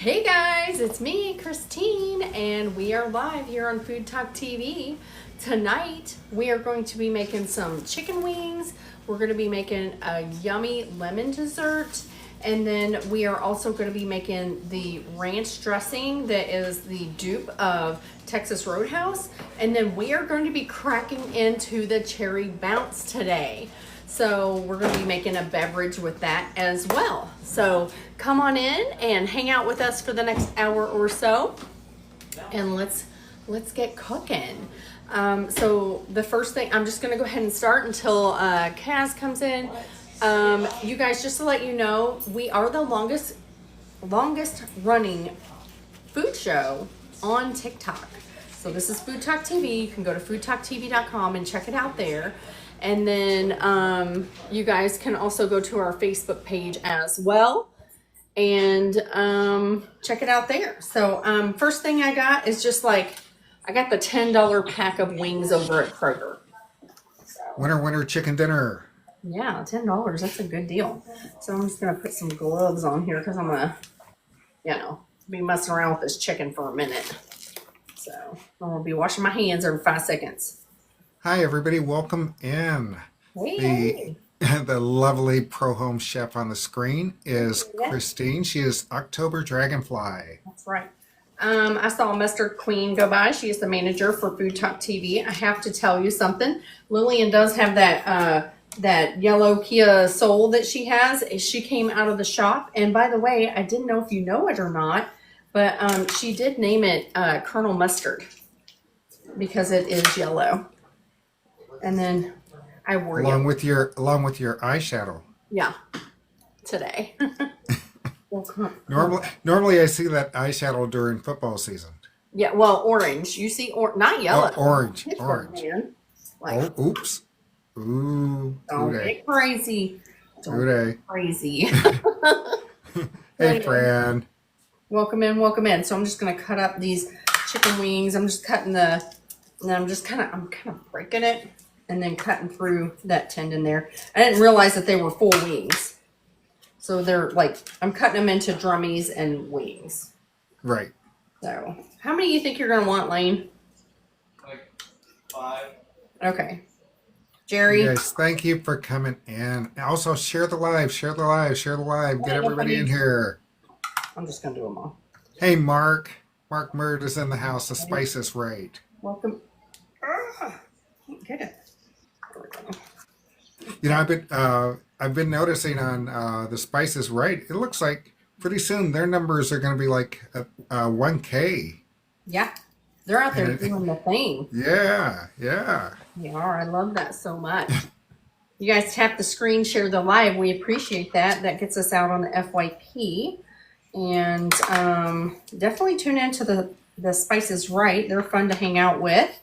Hey guys, it's me, Christine, and we are live here on Food Talk TV. Tonight, we are going to be making some chicken wings. We're going to be making a yummy lemon dessert, and then we are also going to be making the ranch dressing that is the dupe of Texas Roadhouse, and then we are going to be cracking into the cherry bounce today. So we're going to be making a beverage with that as well. So come on in and hang out with us for the next hour or so, and let's get cooking. So the first thing, I'm just going to go ahead and start until Kaz comes in. You guys, just to let you know, we are the longest running food show on TikTok. So this is Food Talk TV. You can go to foodtoktv.com and check it out there. And then you guys can also go to our Facebook page as well and check it out there. So first thing I got is just like, I got the $10 pack of wings over at Kroger. So, Winter chicken dinner. yeah, $10. That's a good deal. So I'm just going to put some gloves on here because I'm going to, be messing around with this chicken for a minute. So I'm going to be washing my hands every 5 seconds. Hi, everybody. Welcome in. Hey. The lovely Pro Home Chef on the screen is Christine. She is OctoberDragonFly. That's right. I saw Mustard Queen go by. She is the manager for Food Talk TV. I have to tell you something. Lillian does have that yellow Kia Soul that she has. She came out of the shop. And by the way, I didn't know if you know it or not, but she did name it Colonel Mustard because it is yellow. And then I wore it along with your eyeshadow. Yeah, today. Normally I see that eyeshadow during football season. Yeah, well, orange. You see, not yellow. Oh, orange. Like, oh, oops. Ooh. Don't get crazy. Don't get crazy. Hey, friend. Welcome in. So I'm just gonna cut up these chicken wings. I'm just cutting and then I'm kind of breaking it and then cutting through that tendon there. I didn't realize that they were full wings. So they're like, I'm cutting them into drummies and wings. Right. So how many do you think you're going to want, Lane? Like 5. Okay. Jerry? Yes, thank you for coming in. Also, share the live. Get everybody in here. I'm just going to do them all. Hey, Mark. Mark Murd is in the house. The spice is right. Welcome. Can't get it. There we go. I've been noticing on the Spice is Right. It looks like pretty soon their numbers are going to be like 1K. Yeah, they're out there doing the thing. Yeah. They are. I love that so much. You guys tap the screen, share the live. We appreciate that. That gets us out on the FYP. And definitely tune into the Spice is Right. They're fun to hang out with.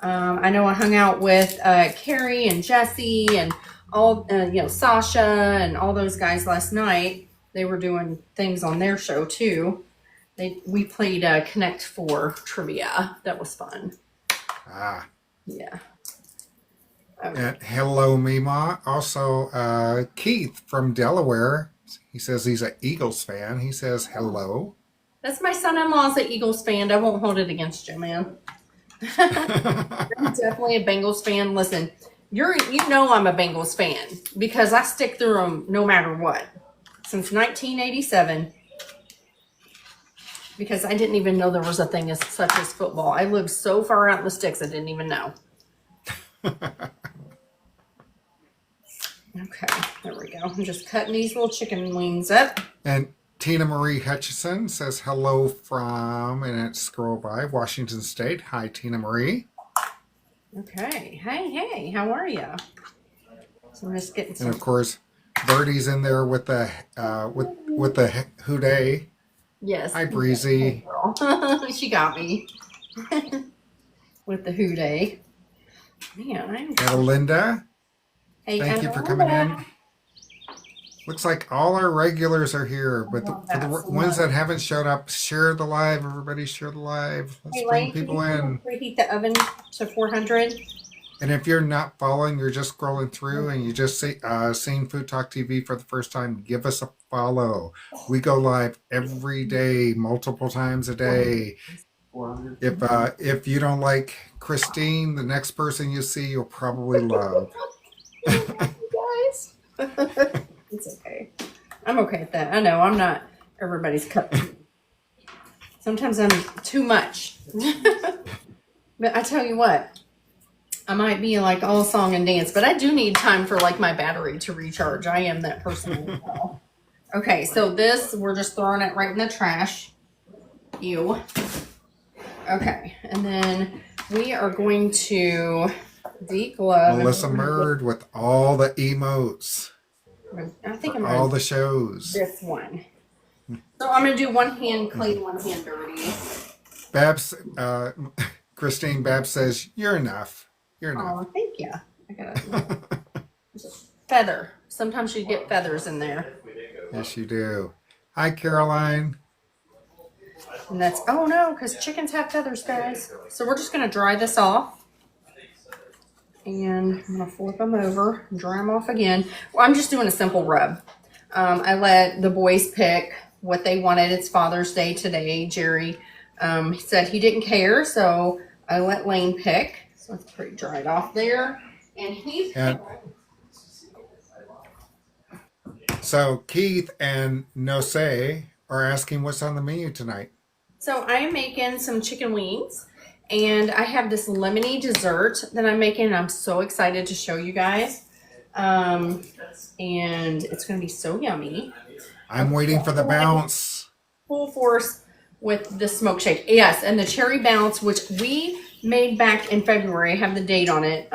I know I hung out with Carrie and Jesse and all, Sasha and all those guys last night. They were doing things on their show too. We played Connect 4 trivia. That was fun. Yeah. Okay. And hello, Mima. Also, Keith from Delaware. He says he's an Eagles fan. He says hello. That's my son-in-law's an Eagles fan. I won't hold it against you, man. I'm definitely a Bengals fan. Listen, you know I'm a Bengals fan because I stick through them no matter what. Since 1987, because I didn't even know there was a thing such as football. I lived so far out in the sticks I didn't even know. Okay, there we go. I'm just cutting these little chicken wings up. And Tina Marie Hutchison says hello from, and it's scroll by, Washington State. Hi, Tina Marie. Okay. Hey, how are you? So I'm just getting some. And of course, Birdie's in there with the hooday. Yes. Hi, Breezy. She got me with the hooday. Man, And Linda. Hey, thank you for coming in. Looks like all our regulars are here, but for the ones that haven't showed up, share the live. Everybody share the live. Let's bring people in. Preheat the oven to 400. And if you're not following, you're just scrolling through and you just seen Food Talk TV for the first time, give us a follow. We go live every day, multiple times a day. If you don't like Christine, the next person you see, you'll probably love. Guys. It's okay. I'm okay with that. I know I'm not everybody's cup. Sometimes I'm too much. But I tell you what, I might be like all song and dance, but I do need time for like my battery to recharge. I am that person as well. Okay, so this, we're just throwing it right in the trash. Ew. Okay, and then we are going to deglove. Melissa Murd with all the emotes. I think I'm all the shows. This one. So I'm gonna do one hand clean, one hand dirty. Babs, Christine Babs says you're enough. You're enough. Oh, thank you. I got a feather. Sometimes you get feathers in there. Yes, you do. Hi, Caroline. And that's, oh no, because chickens have feathers, guys. So we're just going to dry this off. And I'm going to flip them over and dry them off again. Well, I'm just doing a simple rub. I let the boys pick what they wanted. It's Father's Day today. Jerry he said he didn't care, so I let Lane pick. So it's pretty dried off there. And he So Keith and Nose are asking what's on the menu tonight. So I am making some chicken wings, and I have this lemony dessert that I'm making, and I'm so excited to show you guys. And it's going to be so yummy. I'm waiting for the bounce. Full force with the smoke shake. Yes, and the cherry bounce, which we made back in February. I have the date on it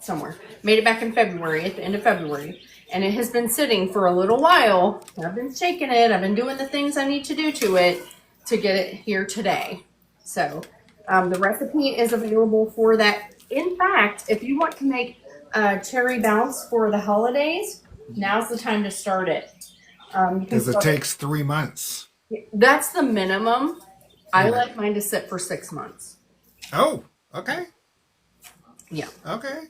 somewhere. Made it back in February, at the end of February. And it has been sitting for a little while. I've been shaking it. I've been doing the things I need to do to it to get it here today. So the recipe is available for that. In fact, if you want to make cherry bounce for the holidays, now's the time to start it. Because it takes 3 months. That's the minimum. I like mine to sit for 6 months. Oh, okay. Yeah. Okay.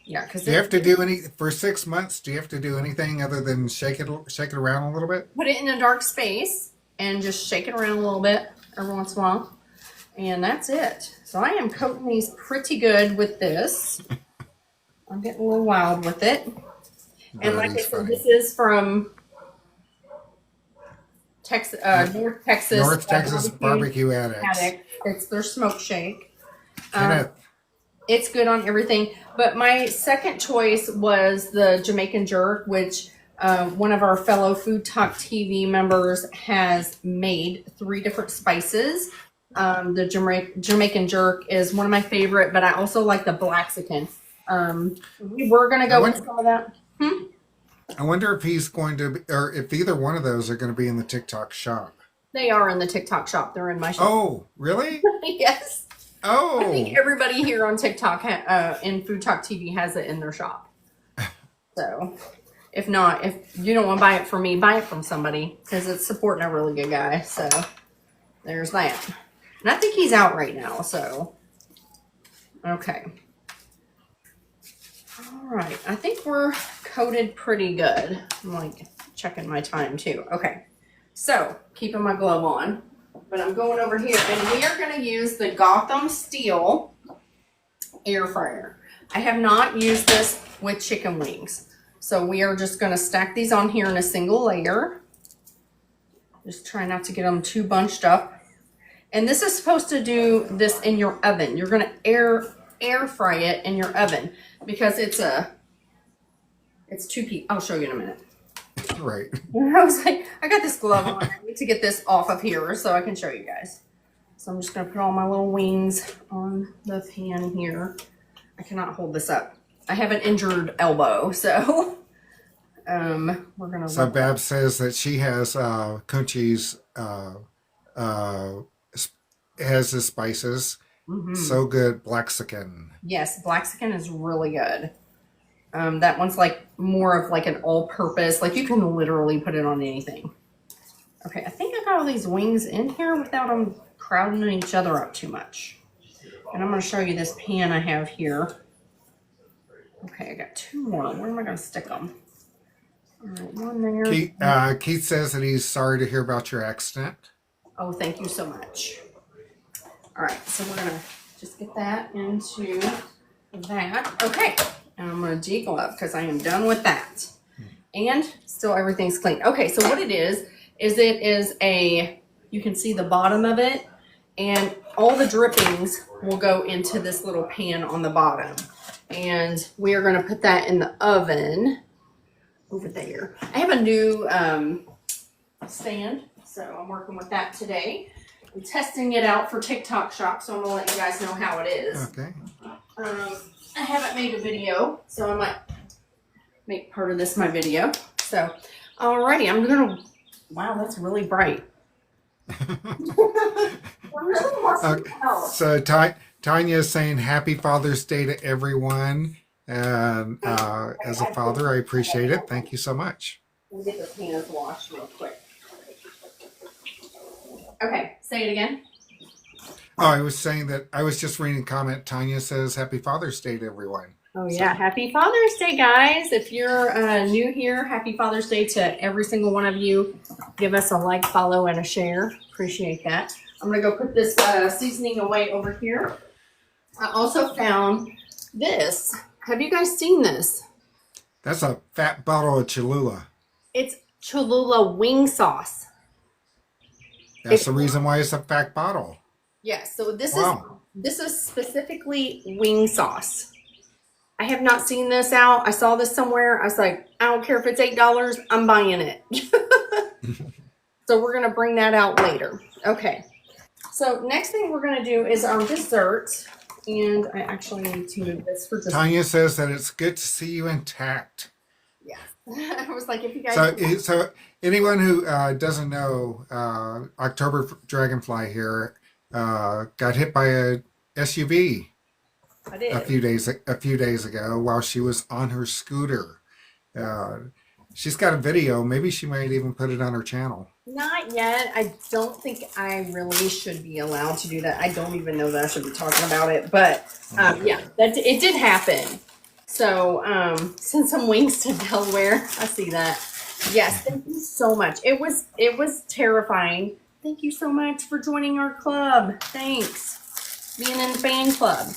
Yeah, because do you have to do any for 6 months? Do you have to do anything other than shake it around a little bit? Put it in a dark space and just shake it around a little bit every once in a while, and that's it. So I am coating these pretty good with this. I'm getting a little wild with it. And like I said, this is from Texas, North Texas. North Texas Barbecue Addicts. It's their smoke shake. Kenneth. It's good on everything. But my second choice was the Jamaican jerk, which one of our fellow Food Talk TV members has made 3 different spices. The Jamaican jerk is one of my favorite, but I also like the Blaxican. We were going to go with some of that. I wonder if he's going to, or if either one of those are going to be in the TikTok shop. They are in the TikTok shop. They're in my shop. Oh, really? Yes. Oh. I think everybody here on TikTok in Food Talk TV has it in their shop. So, if not, if you don't want to buy it from me, buy it from somebody because it's supporting a really good guy. So, there's that. And I think he's out right now. So, okay. All right. I think we're coated pretty good. I'm like checking my time too. Okay. So, keeping my glove on. But I'm going over here, and we are going to use the Gotham Steel air fryer. I have not used this with chicken wings. So we are just going to stack these on here in a single layer. Just try not to get them too bunched up. And this is supposed to do this in your oven. You're going to air fry it in your oven because it's 2 pieces. I'll show you in a minute. Right. I was like, I got this glove on. I need to get this off of here so I can show you guys. So I'm just going to put all my little wings on the pan here. I cannot hold this up. I have an injured elbow, so we're going to... So Babs says that she has Kunchi's has the spices. Mm-hmm. So good. Blaxican. Yes, Blaxican is really good. That one's like more of like an all-purpose, like you can literally put it on anything. Okay, I think I got all these wings in here without them crowding each other up too much. And I'm going to show you this pan I have here. Okay, I got 2 more. Where am I going to stick them? All right, 1 there. Keith says that he's sorry to hear about your accident. Oh, thank you so much. All right, so we're going to just get that into that. Okay, and I'm going to deglove because I am done with that. And still everything's clean. Okay, so what it is it is a, you can see the bottom of it, and all the drippings will go into this little pan on the bottom. And we are going to put that in the oven over there. I have a new stand, so I'm working with that today. I'm testing it out for TikTok shop, so I'm going to let you guys know how it is. Okay. I haven't made a video, so I might make part of this my video. So, alrighty, I'm going to, wow, that's really bright. Okay. So Tanya is saying happy Father's Day to everyone. And as a father, I appreciate it. Thank you so much. We'll get the pans washed real quick. Okay, say it again. Oh, I was saying that I was just reading a comment. Tanya says happy Father's Day to everyone. Oh yeah, happy Father's Day, guys. If you're new here, happy Father's Day to every single one of you. Give us a like, follow, and a share. Appreciate that. I'm going to go put this seasoning away over here. I also found this. Have you guys seen this? That's a fat bottle of Cholula. It's Cholula wing sauce. That's the reason why it's a fat bottle. Yes, so this Wow. is specifically wing sauce. I have not seen this out. I saw this somewhere. I was like, I don't care if it's $8, I'm buying it. So we're going to bring that out later. Okay. So next thing we're going to do is our dessert. And I actually need to move this for just Tanya says that it's good to see you intact. yeah. I was like, if you guys So anyone who doesn't know, OctoberDragonFly here got hit by a SUV I did. a few days ago while she was on her scooter. She's got a video. Maybe she might even put it on her channel. Not yet. I don't think I really should be allowed to do that. I don't even know that I should be talking about it. But yeah, it did happen. So send some wings to Delaware. I see that. Yes, thank you so much. It was terrifying. Thank you so much for joining our club. Thanks. Being in the fan club.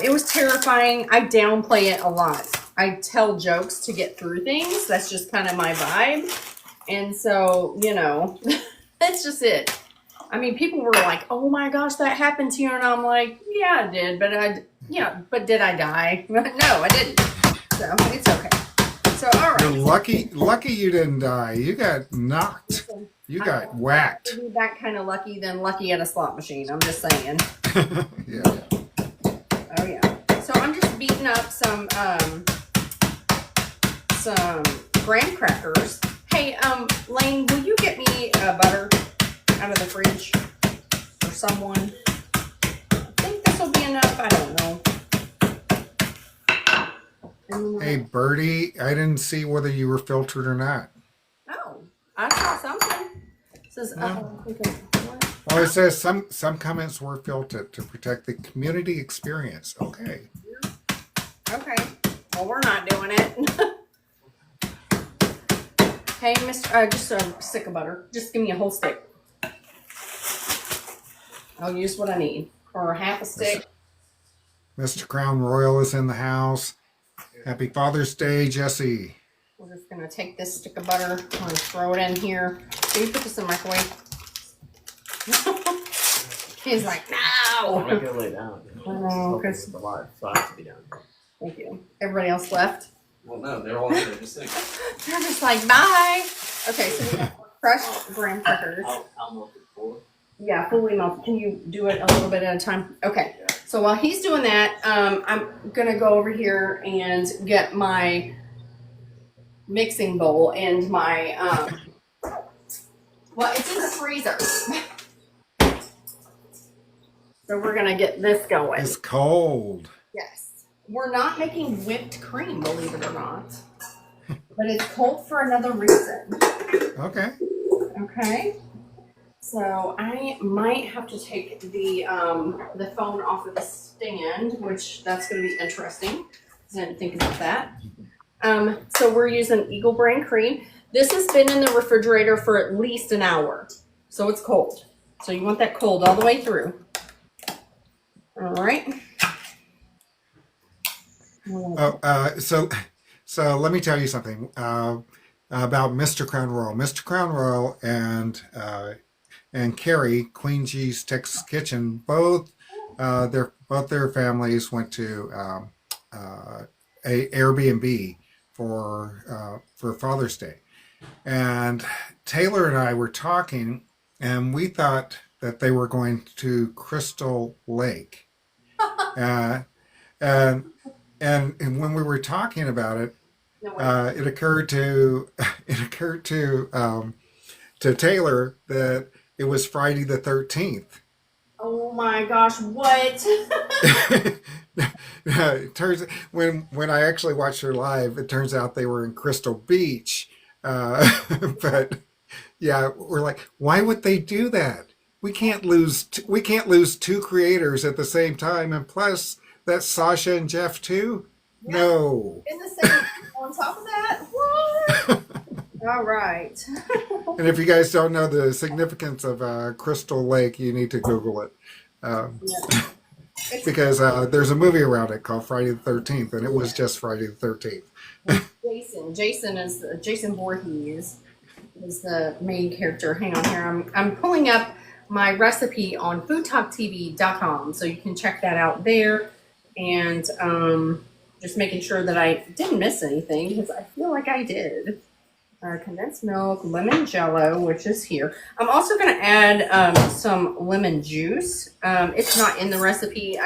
It was terrifying. I downplay it a lot. I tell jokes to get through things. That's just kind of my vibe. And so, you know, that's just it. I mean, people were like, oh my gosh, that happened to you. And I'm like, yeah, it did. But did I die? No, I didn't. So it's okay. So, all right. You're lucky you didn't die. You got knocked. You got whacked. I'd be that kind of lucky than lucky at a slot machine. I'm just saying. Yeah. Oh yeah. So I'm just beating up some graham crackers. Hey, Lane, will you get me butter out of the fridge for someone? I think this will be enough. I don't know. Hey, Birdie, I didn't see whether you were filtered or not. Oh, I saw something. It says, okay. What? Well, it says some comments were filtered to protect the community experience. Okay. Okay. Well, we're not doing it. Hey, Mr. Just a stick of butter. Just give me a whole stick. I'll use what I need. Or half a stick. Mr. Crown Royal is in the house. Happy Father's Day, Jesse. We're just going to take this stick of butter and throw it in here. Can you put this in the microwave? He's like, no! I'm not gonna lay down. Oh, It's a lot, so I have to be down. Thank you. Everybody else left? Well, no, they're all here. Just think. They're just like, bye! Okay, so we have crushed graham crackers. How much it for? Yeah, fully melted. Can you do it a little bit at a time? Okay. So while he's doing that, I'm going to go over here and get my mixing bowl and my, well, it's in the freezer. So we're going to get this going. It's cold. Yes. We're not making whipped cream, believe it or not. But it's cold for another reason. Okay. Okay. So I might have to take the phone off of the stand, which that's going to be interesting. Didn't think about that. So we're using Eagle Brand cream. This has been in the refrigerator for at least an hour. So it's cold. So you want that cold all the way through. All right. So let me tell you something about Mr. Crown Royal. Mr. Crown Royal and Carrie, Queen G's Texas Kitchen, both their families went to a Airbnb for Father's Day, and Taylor and I were talking, and we thought that they were going to Crystal Lake, and when we were talking about it, No way. it occurred to Taylor that it was Friday the 13th. Oh my gosh, what? It turns when I actually watched her live, it turns out they were in Crystal Beach. But yeah, we're like, why would they do that? We can't lose two creators at the same time, and plus that's Sasha and Jeff too. Yeah. No. In the same, on top of that? What? All right. And if you guys don't know the significance of Crystal Lake, you need to Google it. Yeah. Because there's a movie around it called Friday the 13th, and it was just Friday the 13th. Jason Voorhees is the main character. Hang on here. I'm pulling up my recipe on FoodtokTV.com, so you can check that out there. And just making sure that I didn't miss anything, because I feel like I did. Condensed milk, lemon jello, which is here. I'm also going to add some lemon juice. It's not in the recipe.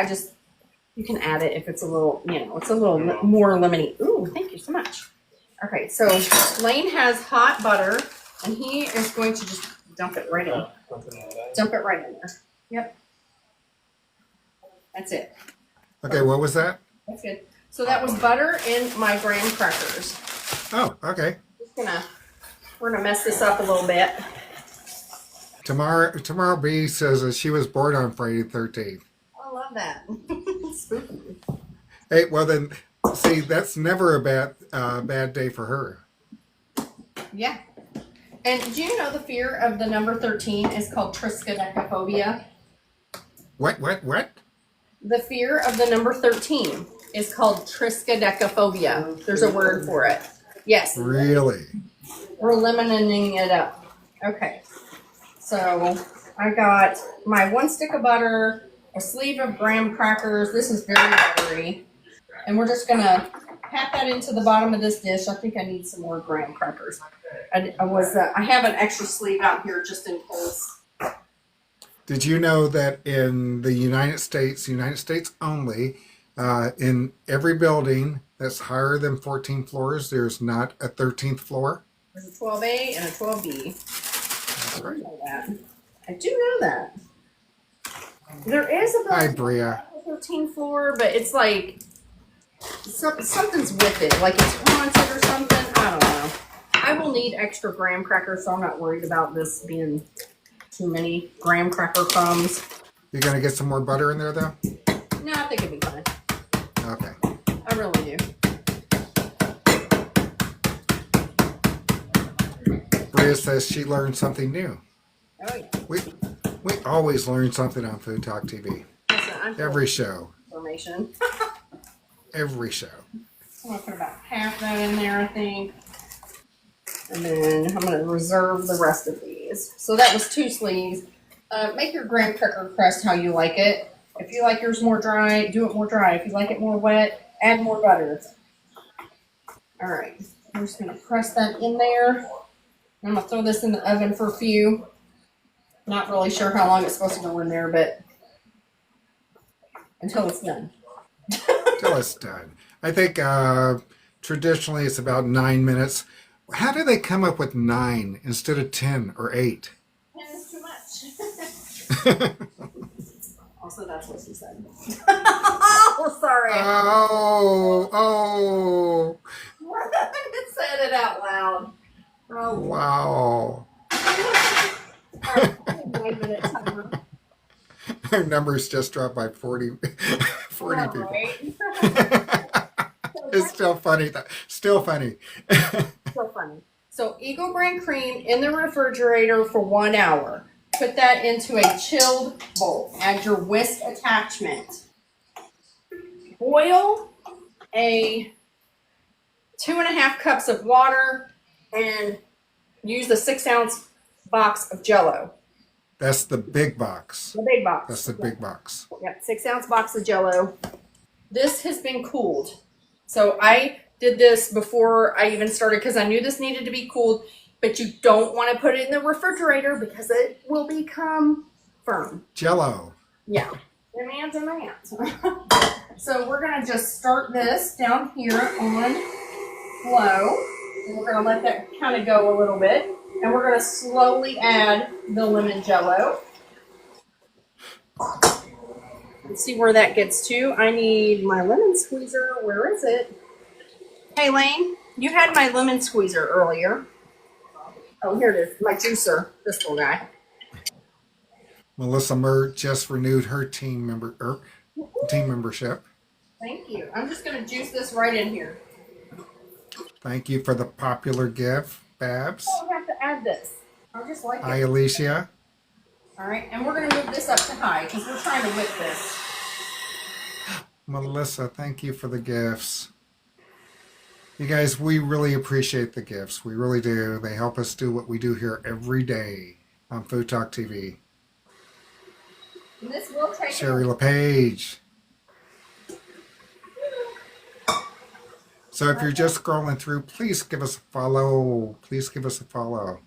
You can add it if it's a little, it's a little more lemony. Ooh, thank you so much. Okay, so Lane has hot butter, and he is going to just dump it right in. Dump it right in there. Yep. That's it. Okay, what was that? That's good. So that was butter and my graham crackers. Oh, okay. We're gonna mess this up a little bit. Tomorrow B says that she was born on Friday the 13th. I love that. Spooky. Hey, well then, see, that's never a bad day for her. Yeah. And do you know the fear of the number 13 is called triskaidekaphobia? What? The fear of the number 13 is called triskaidekaphobia. There's a word for it. Yes. Really? We're lemoning it up. Okay. So I got my 1 stick of butter, a sleeve of graham crackers. This is very buttery. And we're just going to pat that into the bottom of this dish. I think I need some more graham crackers. I have an extra sleeve out here just in case. Did you know that in the United States only, in every building that's higher than 14 floors, there's not a 13th floor? There's a 12A and a 12B. That's right. I know that. I do know that. There is a Hi, building Bria. on the 13th floor, but it's like something's with it. Like it's haunted or something. I don't know. I will need extra graham crackers, so I'm not worried about this being too many graham cracker crumbs. You gonna get some more butter in there, though? No, I think it'd be fine. Okay. I really do. Bria says she learned something new. Oh yeah. We always learn something on Food Talk TV. Listen, I'm full Every of show. information. Every show. I'm gonna put about half that in there, I think. And then I'm gonna reserve the rest of these. So that was 2 sleeves. Make your graham cracker crust how you like it. If you like yours more dry, do it more dry. If you like it more wet, add more butter. All right, I'm just gonna press that in there. I'm gonna throw this in the oven for a few. Not really sure how long it's supposed to go in there, but until it's done. Till it's done. I think traditionally it's about 9 minutes. How do they come up with 9 instead of 10 or 8? 10 is too much. Also, that's what she said. Oh, sorry. Oh. I said it out loud. Oh, Wow. All right, 9-minute timer. Our numbers just dropped by 40 people. Right. It's still funny. Still funny. So funny. So Eagle brand cream in the refrigerator for 1 hour. Put that into a chilled bowl. Add your whisk attachment. Boil a 2.5 cups of water and use the 6-ounce box of Jell-O. That's the big box. The big box. That's the big box. Yep, 6-ounce box of Jell-O. This has been cooled. So I did this before I even started because I knew this needed to be cooled, but you don't want to put it in the refrigerator because it will become firm. Jell-O. Yeah. Demands. So we're going to just start this down here on low. And we're going to let that kind of go a little bit. And we're going to slowly add the lemon Jell-O. Let's see where that gets to. I need my lemon squeezer. Where is it? Hey, Lane, you had my lemon squeezer earlier. Oh, here it is. My juicer. This little guy. Melissa Murr just renewed her team membership. Thank you. I'm just going to juice this right in here. Thank you for the popular gift, Babs. I don't have to add this. I just like Hi, it. Alicia. All right, and we're going to move this up to high because we're trying to whip this. Melissa, thank you for the gifts. You guys, we really appreciate the gifts. We really do. They help us do what we do here every day on Food Talk TV. And this will take Sherry LePage. So if you're just scrolling through, please give us a follow. Please give us a follow.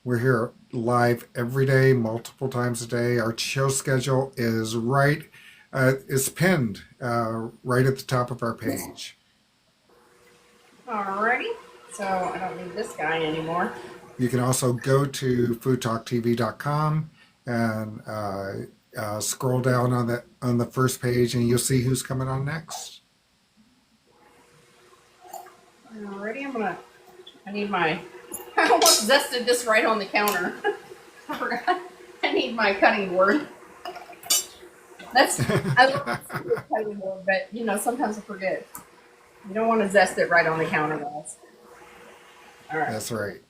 We're here live every day, multiple times a day. Our show schedule is is pinned right at the top of our page. Alrighty. So I don't need this guy anymore. You can also go to FoodtokTV.com and scroll down on the first page, and you'll see who's coming on next. Alrighty, I almost zested this right on the counter. I forgot. I need my cutting board. I love the cutting board, but sometimes I forget. You don't want to zest it right on the counter, guys. All right. That's right.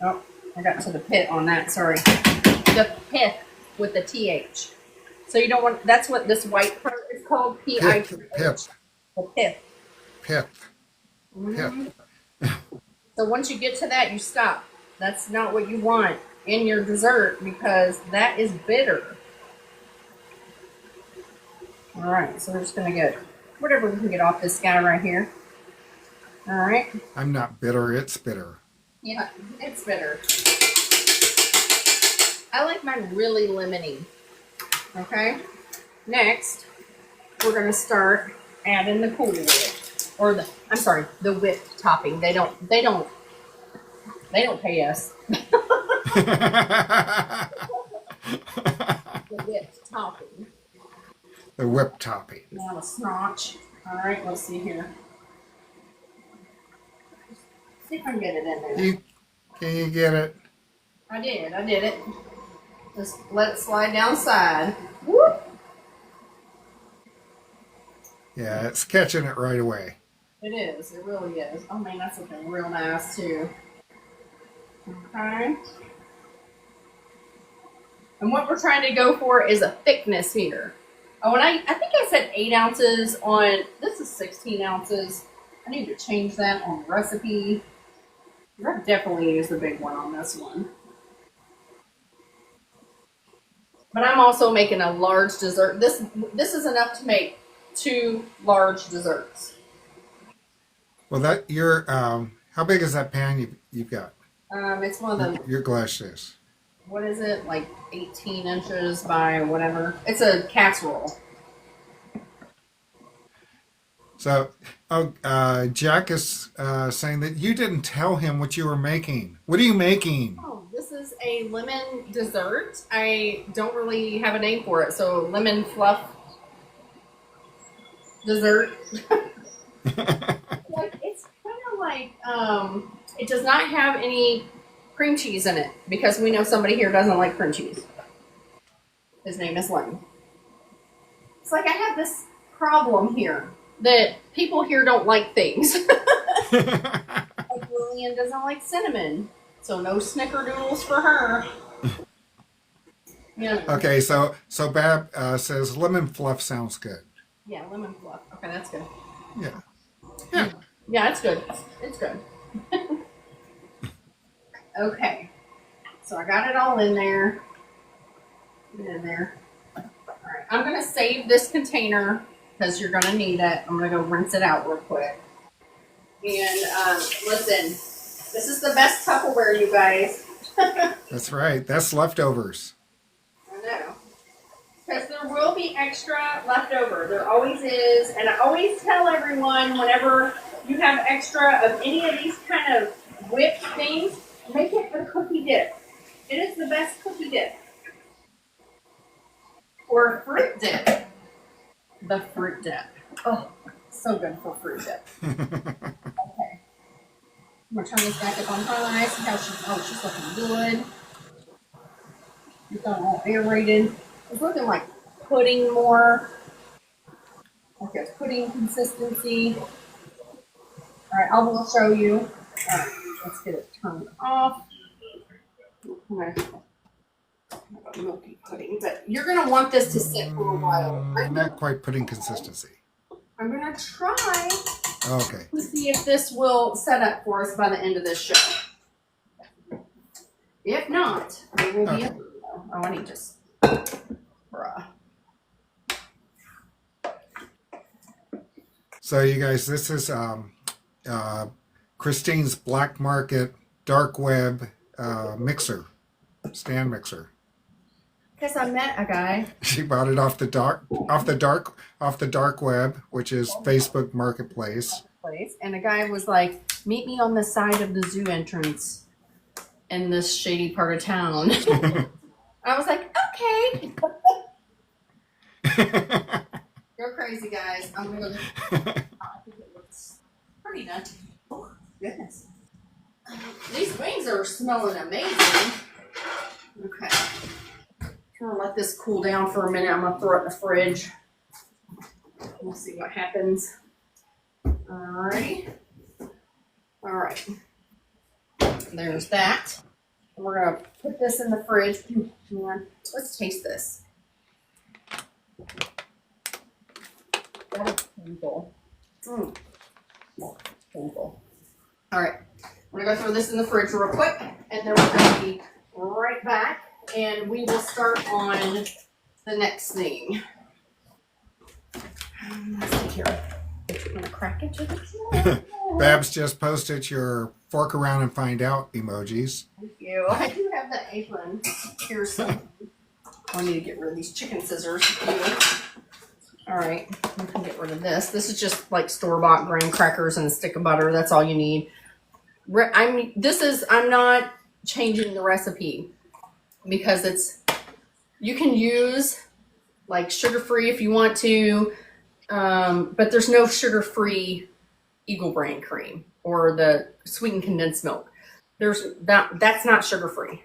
Oh, I got to the pit on that. Sorry. The pith with the TH. So you don't want. That's what this white part is called. P-I-T-H. Pith. The pith. Pith. Mm-hmm. So once you get to that, you stop. That's not what you want in your dessert because that is bitter. All right, so we're just gonna get whatever we can get off this guy right here. All right. I'm not bitter, it's bitter. Yeah, it's bitter. I like mine really lemony. Okay. Next, we're gonna start adding the Cool Whip, or the whipped topping. They don't pay us. The whipped topping. The whip topping. Now a snotch. All right, let's see here. See if I can get it in there. Can you get it? I did it. Just let it slide down side. Whoop. Yeah, it's catching it right away. It is. It really is. Oh man, that's looking real nice too. Okay. And what we're trying to go for is a thickness here. Oh, and I think I said 8 ounces on, this is 16 ounces. I need to change that on the recipe. I definitely use the big one on this one. But I'm also making a large dessert. This is enough to make 2 large desserts. Well, how big is that pan you've got? It's one of Your glass dish. What is it, like 18 inches by whatever? It's a casserole. So, Jack is saying that you didn't tell him what you were making. What are you making? Oh, this is a lemon dessert. I don't really have a name for it, so lemon fluff dessert. It's kind of like, it does not have any cream cheese in it because we know somebody here doesn't like cream cheese. His name is Lane. It's like I have this problem here that people here don't like things. Like Lillian doesn't like cinnamon, so no snickerdoodles for her. Yeah. Okay, so Bab says lemon fluff sounds good. Yeah, lemon fluff. Okay, that's good. Yeah. Yeah. Yeah, it's good. It's good. Okay. So I got it all in there. Get in there. All right. I'm going to save this container because you're going to need it. I'm going to go rinse it out real quick. And listen, this is the best Tupperware, you guys. That's right. That's leftovers. I know. Because there will be extra left over. There always is. And I always tell everyone whenever you have extra of any of these kind of whipped things, make it a cookie dip. It is the best cookie dip. Or a fruit dip. The fruit dip. Oh, so good for fruit dip. Okay. I'm going to turn this back up on high. See how she's looking good. It's got all aerated. It's looking like pudding more. Like a pudding consistency. Alright, I will show you. Alright, let's get it turned off. Milky pudding, but you're going to want this to sit for a while. Not quite pudding consistency. I'm going to try Okay. to see if this will set up for us by the end of this show. If not, it will be. Okay. Oh, I need just. Bruh. So you guys, this is Christine's black market dark web mixer, stand mixer. Because I met a guy. She bought it off the dark web, which is Facebook Marketplace. And the guy was like, meet me on the side of the zoo entrance in this shady part of town. I was like, okay. Go crazy, guys. I'm going to I think it looks pretty nutty. Oh, goodness. These wings are smelling amazing. Okay. I'm going to let this cool down for a minute. I'm going to throw it in the fridge. We'll see what happens. Alrighty. Alright. There's that. And we're going to put this in the fridge. Man, let's taste this. That is painful. Painful. Alright. We're going to go throw this in the fridge real quick. And then we're going to be right back. And we will start on the next thing. Let's see here. I'm going to crack it to the Babs just posted your fork around and find out emojis. Thank you. I do have the apron. Here's some. I need to get rid of these chicken scissors. All right. We can get rid of this. This is just like store-bought graham crackers and a stick of butter. That's all you need. I'm not changing the recipe because you can use like sugar-free if you want to, but there's no sugar-free Eagle brand cream or the sweetened condensed milk. That's not sugar-free.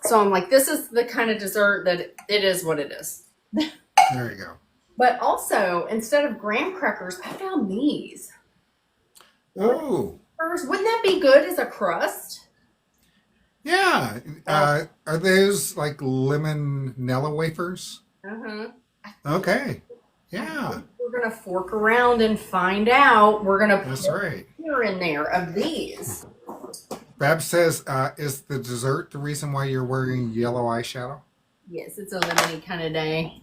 So I'm like, this is the kind of dessert that it is what it is. There you go. But also, instead of graham crackers, I found these. Oh. Wouldn't that be good as a crust? Yeah. Are those like lemon Nella wafers? Uh-huh. Okay. Yeah. We're going to fork around and find out. We're going to That's right. put in there of these. Bab says, is the dessert the reason why you're wearing yellow eyeshadow? Yes, it's a lemony kind of day.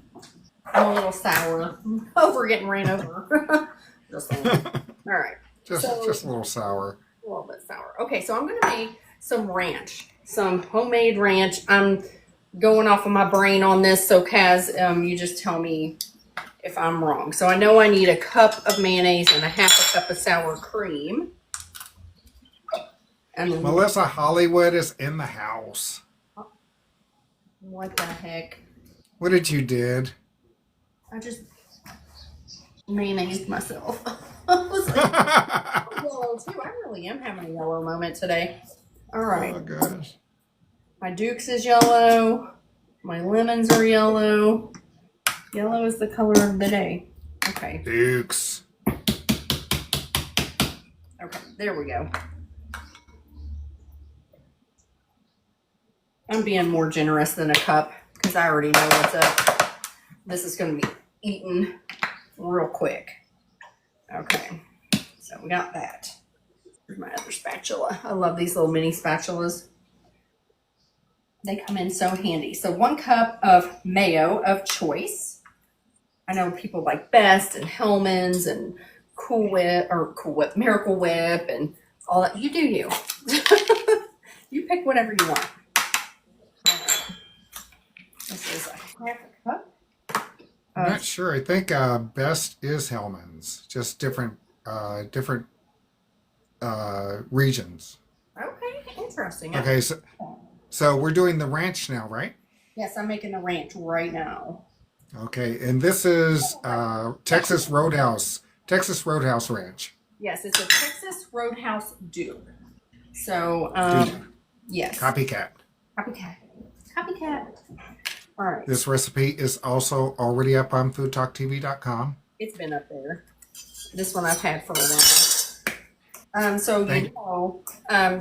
I'm a little sour. Oh, we're getting ran over. Just a little. All right. Just a little sour. A little bit sour. Okay, so I'm going to make some ranch. Some homemade ranch. I'm going off of my brain on this, so Kaz, you just tell me if I'm wrong. So I know I need a cup of mayonnaise and a half a cup of sour cream. And Melissa Hollywood is in the house. what the heck? What did you did? I just mayonnaised myself. I was like, yellow too. I really am having a yellow moment today. All right. Oh, gosh. My Duke's is yellow. My lemons are yellow. Yellow is the color of the day. Okay. Dukes. Okay, there we go. I'm being more generous than a cup because I already know what's up. This is going to be eaten real quick. Okay, so we got that. Here's my other spatula. I love these little mini spatulas. They come in so handy. So 1 cup of mayo of choice. I know people like Best and Hellman's and Cool Whip, Miracle Whip, and all that. You do you. You pick whatever you want. This is a half a cup. I'm not sure. I think Best is Hellman's, just different regions. Okay, interesting. Okay, so we're doing the ranch now, right? Yes, I'm making the ranch right now. Okay, and this is Texas Roadhouse Ranch. Yes, it's a Texas Roadhouse dupe. So, yes. Copycat. Copycat. All right. This recipe is also already up on FoodtokTV.com. It's been up there. This one I've had for a while.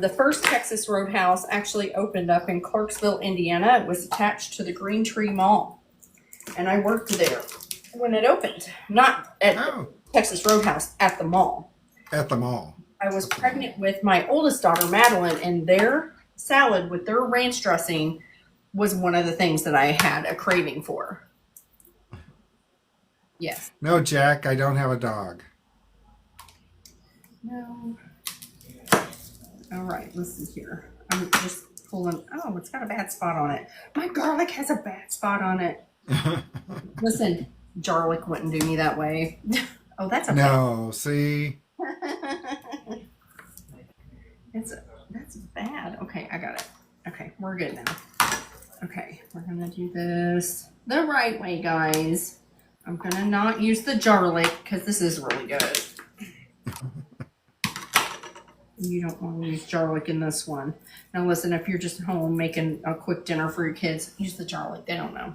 The first Texas Roadhouse actually opened up in Clarksville, Indiana. It was attached to the Green Tree Mall. And I worked there when it opened. Not at Texas Roadhouse, at the mall. At the mall. I was pregnant with my oldest daughter, Madeline, and their salad with their ranch dressing was one of the things that I had a craving for. Yes. No, Jack, I don't have a dog. No. All right, listen here. I'm just pulling. Oh, it's got a bad spot on it. My garlic has a bad spot on it. Listen, garlic wouldn't do me that way. Oh, that's okay. No, see? That's bad. Okay, I got it. Okay, we're good now. Okay, we're gonna do this the right way, guys. I'm gonna not use the garlic because this is really good. You don't want to use garlic in this one. Now listen, if you're just home making a quick dinner for your kids, use the garlic. They don't know.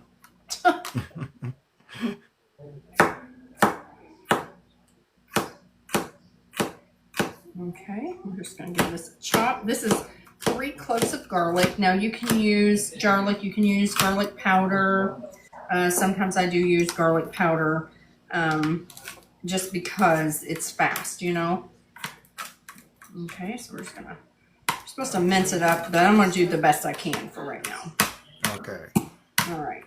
Okay, we're just going to give this a chop. This is 3 cloves of garlic. Now you can use garlic. You can use garlic powder. Sometimes I do use garlic powder just because it's fast, you know. Okay, so we're supposed to mince it up, but I'm going to do the best I can for right now. Okay. All right.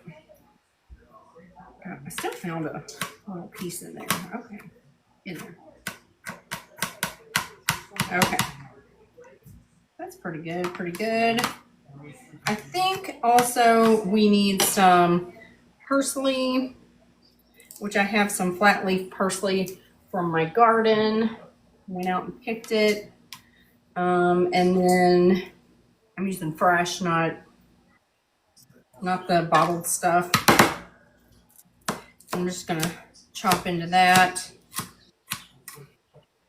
I still found a little piece in there. Okay. In there. Okay. That's pretty good. Pretty good. I think also we need some parsley, which I have some flat leaf parsley from my garden. Went out and picked it. And then I'm using fresh, not the bottled stuff. I'm just gonna chop into that.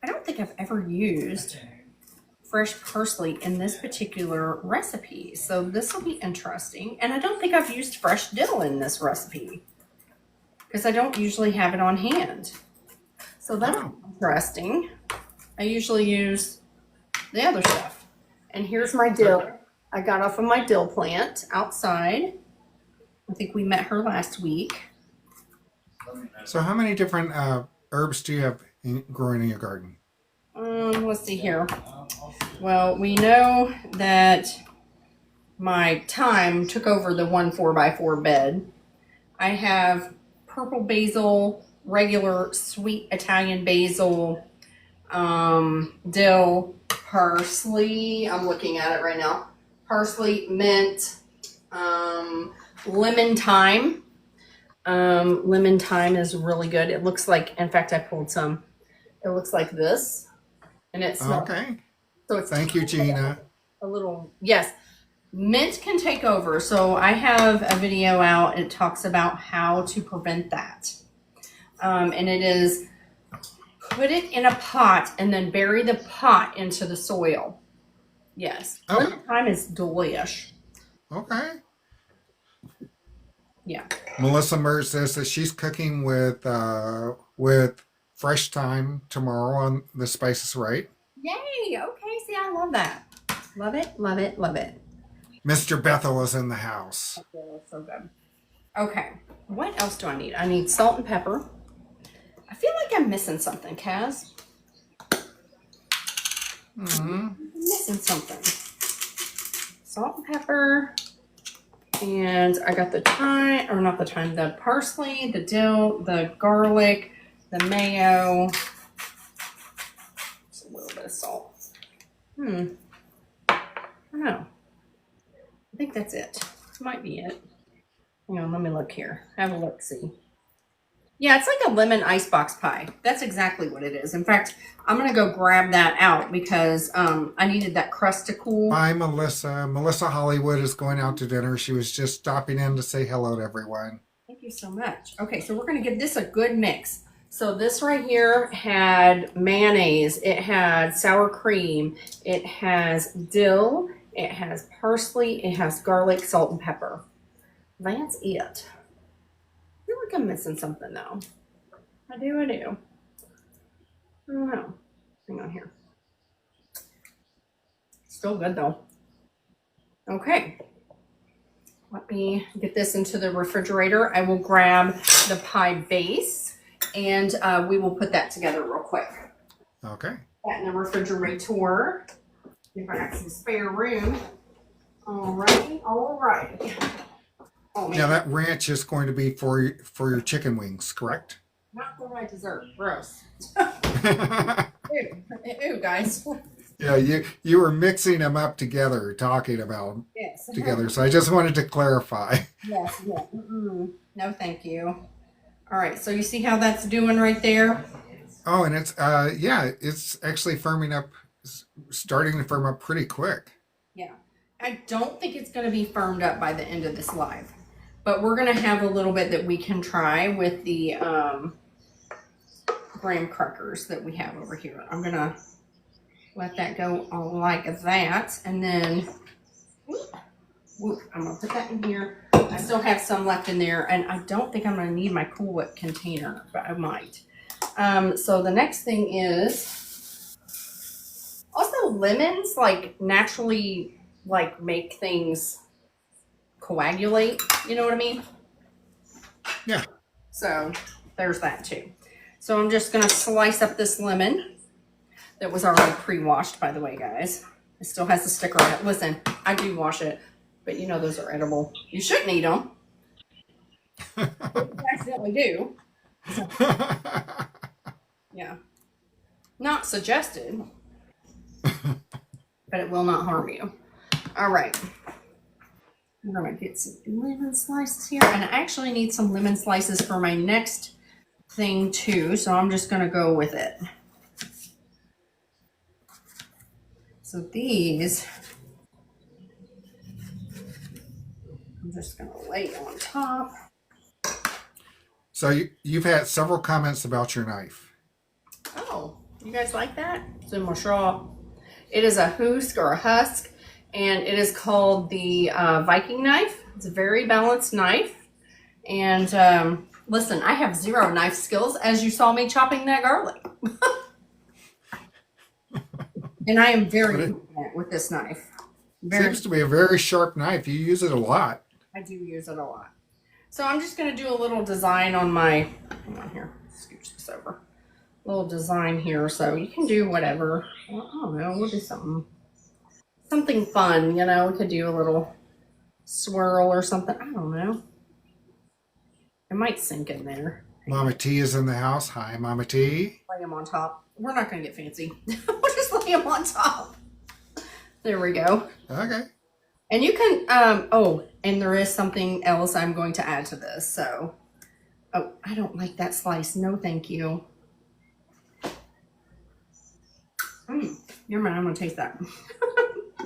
I don't think I've ever used fresh parsley in this particular recipe, so this will be interesting. And I don't think I've used fresh dill in this recipe because I don't usually have it on hand. So that's interesting. I usually use the other stuff. And here's my dill. I got off of my dill plant outside. I think we met her last week. So how many different herbs do you have growing in your garden? Let's see here. Well, we know that my thyme took over the 1 4x4 bed. I have purple basil, regular sweet Italian basil, dill, parsley. I'm looking at it right now. Parsley, mint, lemon thyme. Lemon thyme is really good. It looks like, in fact, I pulled some. It looks like this, and it's okay. So it's thank you, Gina. A little, yes. Mint can take over. So I have a video out. It talks about how to prevent that, and it is put it in a pot and then bury the pot into the soil. Yes, lemon thyme is delish. Okay. Yeah. Melissa Merz says that she's cooking with fresh thyme tomorrow on The Spice is Right. Yay. Okay. See, I love that. Love it. Love it. Love it. Mr. Bethel is in the house. So good. Okay. What else do I need? I need salt and pepper. I feel like I'm missing something, Kaz. I'm missing something. Salt and pepper. And I got the thyme, or not the thyme, the parsley, the dill, the garlic, the mayo. Just a little bit of salt. I don't know. I think that's it. Might be it. Hang on, let me look here. Have a look, see. Yeah, it's like a lemon icebox pie. That's exactly what it is. In fact, I'm going to go grab that out because I needed that crust to cool. Hi, Melissa. Melissa Hollywood is going out to dinner. She was just stopping in to say hello to everyone. Thank you so much. Okay, so we're going to give this a good mix. So this right here had mayonnaise. It had sour cream. It has dill. It has parsley. It has garlic, salt, and pepper. That's it. I feel like I'm missing something though. I do. I don't know. Hang on here. Still good though. Okay. Let me get this into the refrigerator. I will grab the pie base and we will put that together real quick. Okay. That in the refrigerator. If I got some spare room. All right. Oh, man. Now that ranch is going to be for your chicken wings, correct? Not for my dessert. Gross. Ew, guys. Yeah, you were mixing them up together, talking about them together. So I just wanted to clarify. Yes. No, thank you. All right. So you see how that's doing right there? Oh, and it's it's actually starting to firm up pretty quick. Yeah. I don't think it's going to be firmed up by the end of this live, but we're going to have a little bit that we can try with the graham crackers that we have over here. I'm going to let that go like that, and then I'm going to put that in here. I still have some left in there, and I don't think I'm going to need my Cool Whip container, but I might. So the next thing is also lemons, like naturally make things coagulate, you know what I mean? Yeah. So there's that too. So I'm just gonna slice up this lemon that was already pre-washed, by the way, guys. It still has the sticker on it. Listen, I do wash it, but you know those are edible. You shouldn't eat them. You accidentally do. So, yeah. Not suggested, but it will not harm you. All right. I'm gonna get some lemon slices here, and I actually need some lemon slices for my next thing too, so I'm just gonna go with it. So these, I'm just gonna lay on top. So you've had several comments about your knife. Oh, you guys like that? So it is a husk, and it is called the Viking knife. It's a very balanced knife. And listen, I have zero knife skills, as you saw me chopping that garlic. And I am very confident with this knife. Seems to be a very sharp knife. You use it a lot. I do use it a lot. So I'm just going to do a little design on my, hang on here, scooch this over. A little design here, so you can do whatever. Well, I don't know, we'll do something fun, you know. We could do a little swirl or something. I don't know. It might sink in there. Mama T is in the house. Hi, Mama T. Lay them on top. We're not going to get fancy. We'll just lay them on top. There we go. Okay. And you can, and there is something else I'm going to add to this. So, oh, I don't like that slice. No, thank you. Never mind, I'm going to taste that.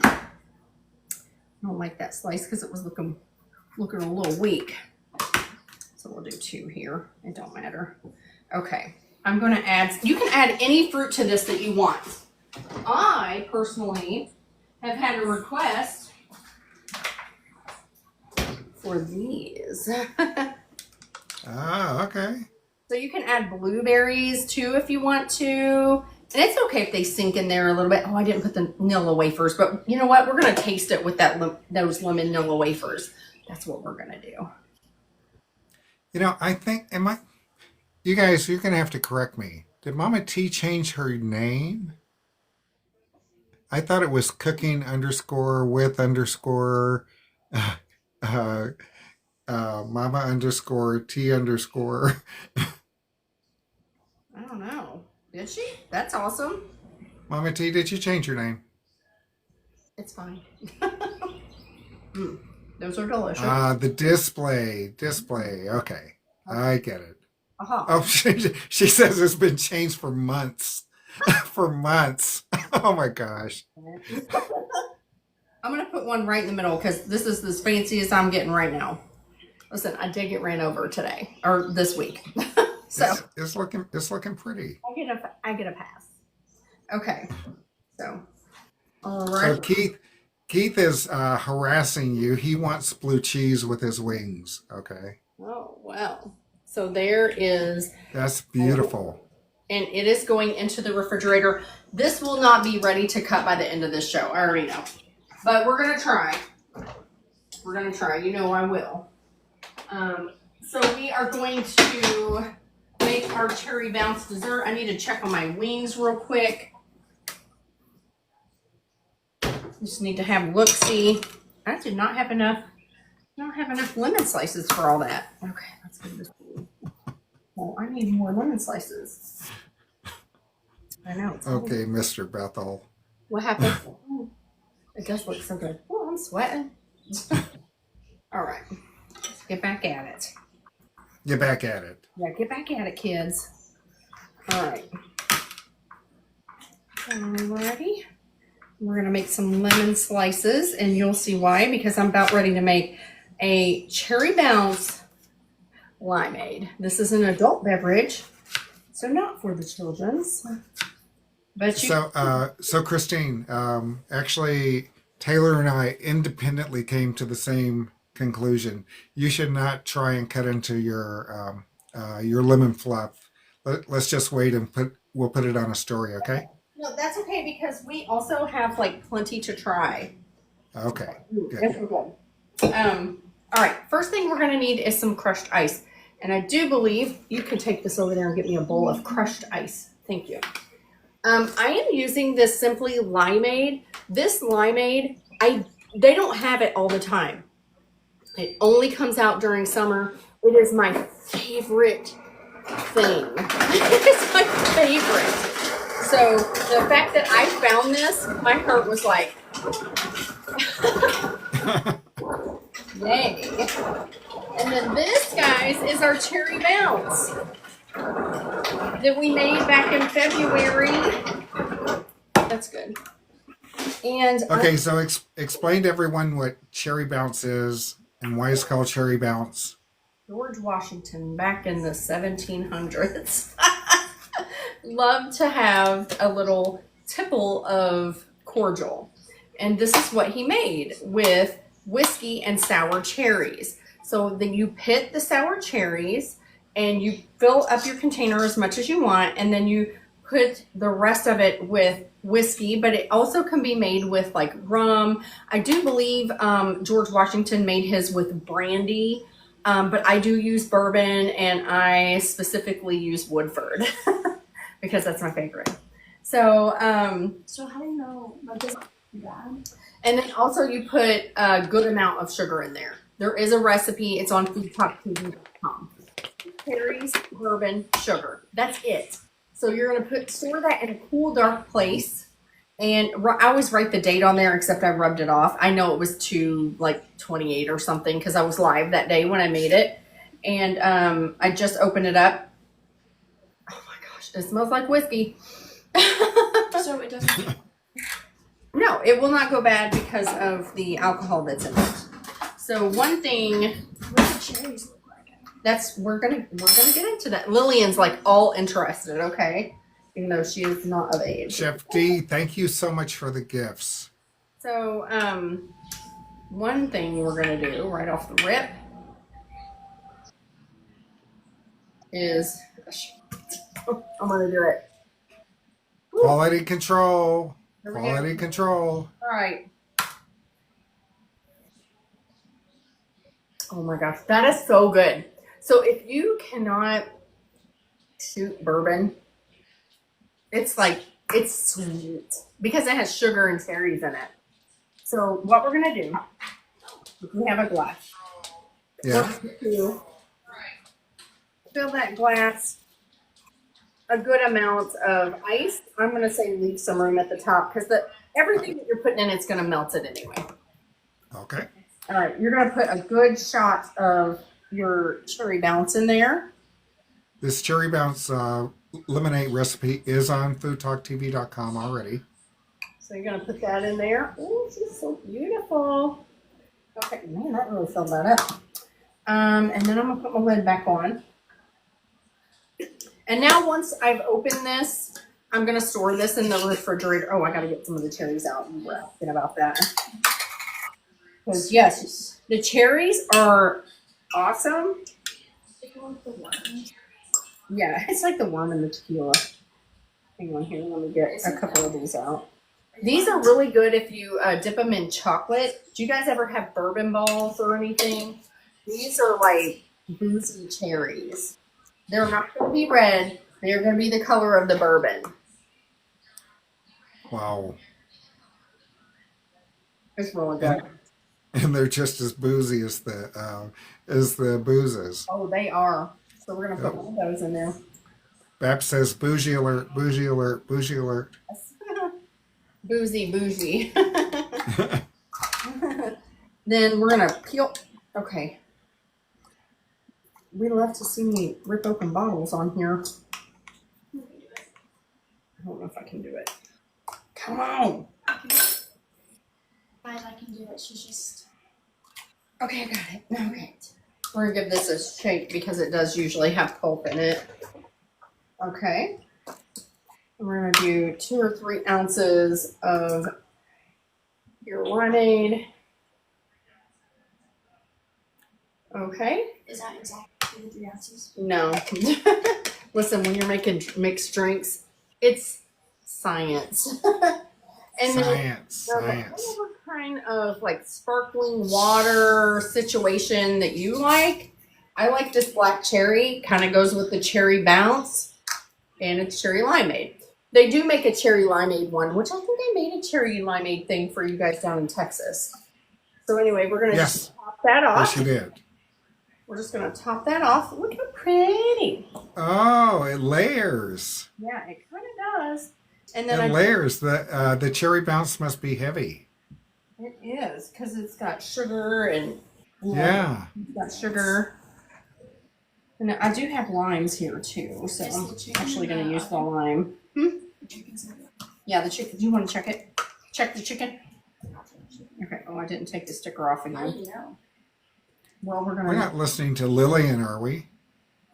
I don't like that slice because it was looking a little weak. So we'll do 2 here. It don't matter. Okay. I'm going to add, you can add any fruit to this that you want. I personally have had a request for these. Ah, okay. So you can add blueberries too if you want to. And it's okay if they sink in there a little bit. Oh, I didn't put the Nilla wafers, but you know what? We're going to taste it with those lemon Nilla wafers. That's what we're going to do. You know, I think, you guys, you're going to have to correct me. Did Mama T change her name? I thought it was cooking underscore with underscore uh, mama underscore T underscore. I don't know. Did she? That's awesome. Mama T, did you change your name? It's fine. Those are delicious. The display. Okay, I get it. Uh-huh. Oh, she says it's been changed for months. For months. Oh my gosh. I'm going to put one right in the middle because this is as fancy as I'm getting right now. Listen, I did get ran over today or this week. So it's looking pretty. I get a pass. Okay. So all right. So Keith is harassing you. He wants blue cheese with his wings. Okay. Oh, wow. So there is. That's beautiful. And it is going into the refrigerator. This will not be ready to cut by the end of this show. I already know. But we're going to try. We're going to try. You know I will. So we are going to make our cherry bounce dessert. I need to check on my wings real quick. Just need to have look-see. I did not have enough. Don't have enough lemon slices for all that. Okay, let's give this. Well, I need more lemon slices. I know. Okay, Mr. Bethel. What happened? It does look so good. Oh, I'm sweating. All right. Let's get back at it. Get back at it. Yeah, get back at it, kids. All right. Alrighty. We're going to make some lemon slices, and you'll see why, because I'm about ready to make a cherry bounce limeade. This is an adult beverage, so not for the children's. But so Christine, actually, Taylor and I independently came to the same conclusion. You should not try and cut into your lemon fluff. Let's just wait and we'll put it on a story, okay? No, that's okay because we also have like plenty to try. Okay. Yes, we're good. All right. First thing we're going to need is some crushed ice. And I do believe you can take this over there and get me a bowl of crushed ice. Thank you. I am using this Simply Limeade. This limeade, they don't have it all the time. It only comes out during summer. It is my favorite thing. It's my favorite. So the fact that I found this, my heart was like, yay. And then this, guys, is our cherry bounce that we made back in February. That's good. And okay, so explain to everyone what cherry bounce is and why it's called cherry bounce. George Washington back in the 1700s loved to have a little tipple of cordial. And this is what he made with whiskey and sour cherries. So then you pit the sour cherries and you fill up your container as much as you want, and then you put the rest of it with whiskey, but it also can be made with like rum. I do believe George Washington made his with brandy, but I do use bourbon, and I specifically use Woodford because that's my favorite. So, So how do you know that this is bad? and then also you put a good amount of sugar in there. There is a recipe. It's on FoodtokTV.com. Cherries, bourbon, sugar. That's it. So you're going to store that in a cool, dark place. And I always write the date on there, except I rubbed it off. I know it was to like 28 or something because I was live that day when I made it. And I just opened it up. Oh my gosh, it smells like whiskey. So it doesn't. No, it will not go bad because of the alcohol that's in it. So one thing What do the cherries look like? we're gonna get into that. Lillian's like all interested, okay? Even though she is not of age. Chef D, thank you so much for the gifts. So one thing we're gonna do right off the rip is I'm gonna do it. Quality control. Here we go. Quality control. All right. Oh my gosh, that is so good. So if you cannot shoot bourbon, it's sweet because it has sugar and cherries in it. So what we're gonna do, if we have a glass, Yeah. fill that glass a good amount of ice. I'm gonna say leave some room at the top because everything that you're putting in, it's gonna melt it anyway. Okay. All right, you're gonna put a good shot of your cherry bounce in there. This cherry bounce lemonade recipe is on FoodtokTV.com already. So you're gonna put that in there. Oh, she's so beautiful. Okay, man, that really filled that up. And then I'm gonna put my lid back on. And now once I've opened this, I'm gonna store this in the refrigerator. Oh, I gotta get some of the cherries out. You were asking about that. Because yes, the cherries are awesome. Yeah, it's like the worm in the tequila. Hang on here, let me get a couple of these out. These are really good if you dip them in chocolate. Do you guys ever have bourbon balls or anything? These are like boozy cherries. They're not going to be red. They're going to be the color of the bourbon. Wow. It's really good. And they're just as boozy as the boozes. Oh, they are. So we're going to put one of those in there. Bap says bougie alert, bougie alert, bougie alert. Boozy, bougie. Then we're going to peel. Okay. We love to see me rip open bottles on here. I don't know if I can do it. Come on. Guys, I can do it. She's just. Okay, I got it. Okay. We're going to give this a shake because it does usually have pulp in it. Okay. We're going to do 2 or 3 ounces of your limeade. Okay. Is that exactly the 3 ounces? No. Listen, when you're making mixed drinks, it's science. And Science. whatever kind of like sparkling water situation that you like. I like this black cherry. Kind of goes with the cherry bounce. And it's cherry limeade. They do make a cherry limeade one, which I think I made a cherry limeade thing for you guys down in Texas. So anyway, we're going to just top that off. Yes, you did. We're just going to top that off. Look how pretty. Oh, it layers. Yeah, it kind of does. And then It layers. The cherry bounce must be heavy. It is, because it's got sugar and... Yeah. It's got sugar. And I do have limes here, too. So I'm actually going to use the lime. Yeah, the chicken. Do you want to check it? Check the chicken? Okay. Oh, I didn't take the sticker off again. Well, we're We're not listening to Lillian, are we?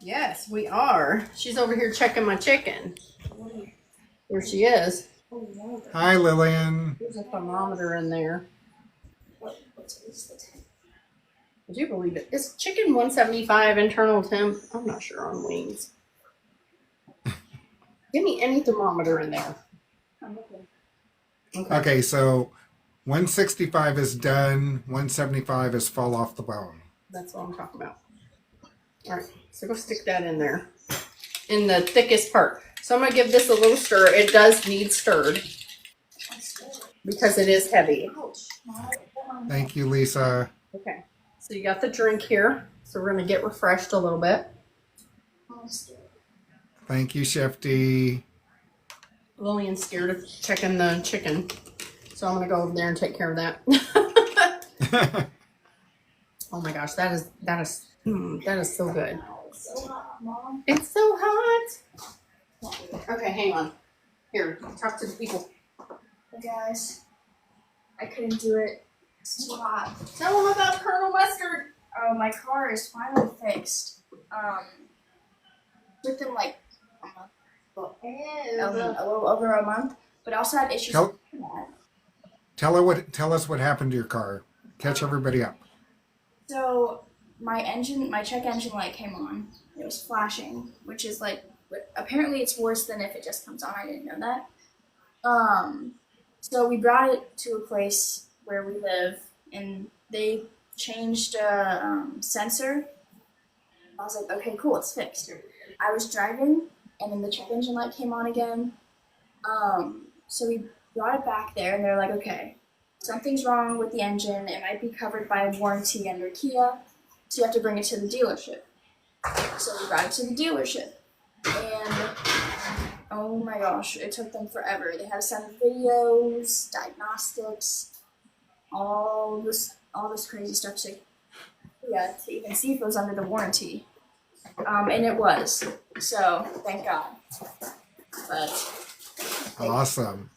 Yes, we are. She's over here checking my chicken. There she is. Hi, Lillian. There's a thermometer in there. I do believe it. Is chicken 175 internal temp? I'm not sure on wings. Give me any thermometer in there. Okay, so 165 is done. 175 is fall off the bone. That's what I'm talking about. All right, so go stick that in there. In the thickest part. So I'm going to give this a little stir. It does need stirred. Because it is heavy. Thank you, Lisa. Okay. So you got the drink here. So we're going to get refreshed a little bit. Thank you, Chef D. Lillian's scared of checking the chicken. So I'm going to go over there and take care of that. Oh my gosh, that is so good. It's so hot. Okay, hang on. Here, talk to the people. Hey guys, I couldn't do it. It's too hot. Tell them about Colonel Mustard. Oh, my car is finally fixed. Within like a month. Well, a little over a month. But I also had issues with that. Tell us what happened to your car. catch everybody up. So my check engine light came on. It was flashing, which is like, apparently it's worse than if it just comes on. I didn't know that. So we brought it to a place where we live, and they changed a sensor. I was like, okay, cool, it's fixed. I was driving, and then the check engine light came on again. So we brought it back there, and they're like, okay, something's wrong with the engine. It might be covered by a warranty under Kia, so you have to bring it to the dealership. So we brought it to the dealership, and oh my gosh, it took them forever. They had to send videos, diagnostics, all this crazy stuff to even see if it was under the warranty. And it was. So thank God. But Awesome.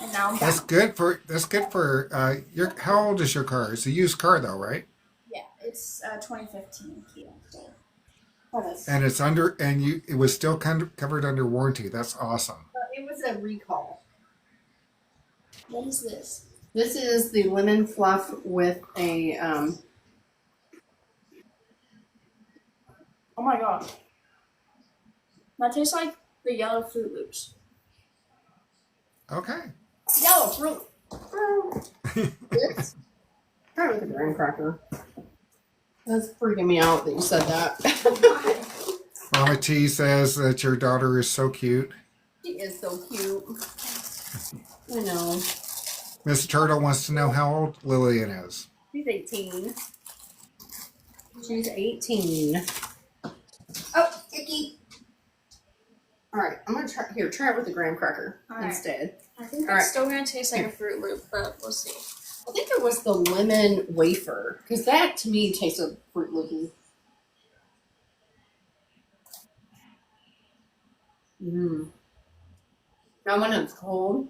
and now I'm That's back. good for your. How old is your car? It's a used car though, right? Yeah, it's 2015 Kia. So. And it's it was still kind of covered under warranty. That's awesome. It was a recall. What is this? This is the lemon fluff with a Oh my gosh. That tastes like the yellow Fruit Loops. Okay. yellow fruit. It's kind of like a graham cracker. That's freaking me out that you said that. Mama T says that your daughter is so cute. She is so cute. I know. Miss Turtle wants to know how old Lillian is. She's 18. She's 18. Oh, icky. All right, I'm gonna try it with the graham cracker instead. I think All it's right. still gonna taste like a Fruit Loop, but we'll see. I think it was the lemon wafer because that to me tastes of Fruit Loopy. Now when it's cold,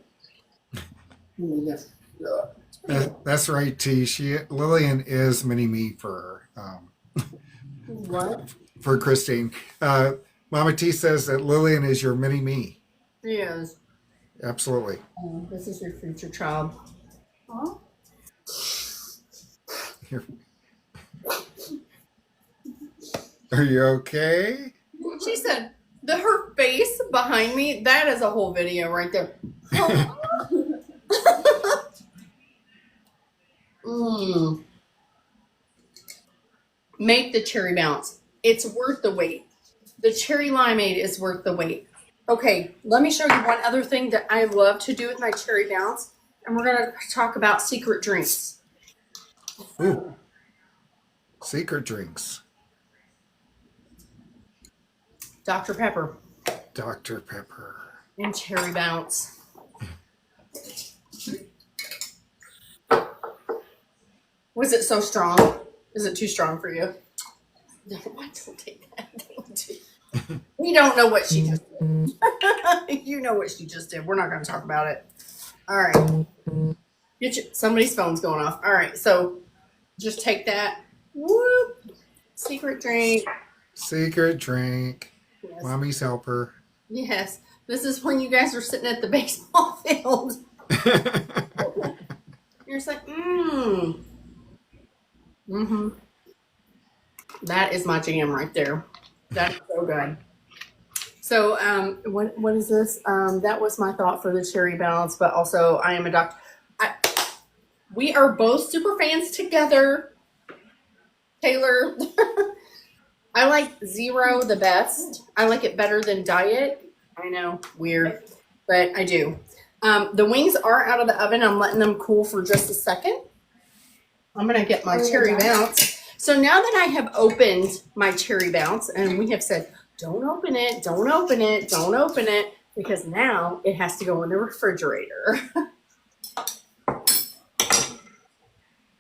That's right, T. Lillian is mini me what? for Christine. Mama T says that Lillian is your mini me. Yes. Absolutely. This is your future child. Huh? Are you okay? She said her face behind me. That is a whole video right there. Make the cherry bounce. It's worth the wait. The cherry limeade is worth the wait. Okay, let me show you one other thing that I love to do with my cherry bounce, and we're gonna talk about secret drinks. Ooh. Secret drinks. Dr. Pepper Dr. Pepper. and cherry bounce. Was it so strong? Is it too strong for you? No, I don't take that. We don't know what she just did. You know what she just did. We're not going to talk about it. All right. Somebody's phone's going off. All right. So just take that. Whoop. Secret drink. Secret drink. Yes. Mommy's helper. Yes. This is when you guys are sitting at the baseball field. You're just like, Mm-hmm. That is my jam right there. That's so good. So, what is this? That was my thought for the cherry bounce, but also I am a doctor. We are both super fans together. Taylor, I like Zero the best. I like it better than Diet. I know, weird, but I do. The wings are out of the oven. I'm letting them cool for just a second. I'm going to get my cherry bounce. So now that I have opened my cherry bounce, and we have said, don't open it, don't open it, don't open it, because now it has to go in the refrigerator.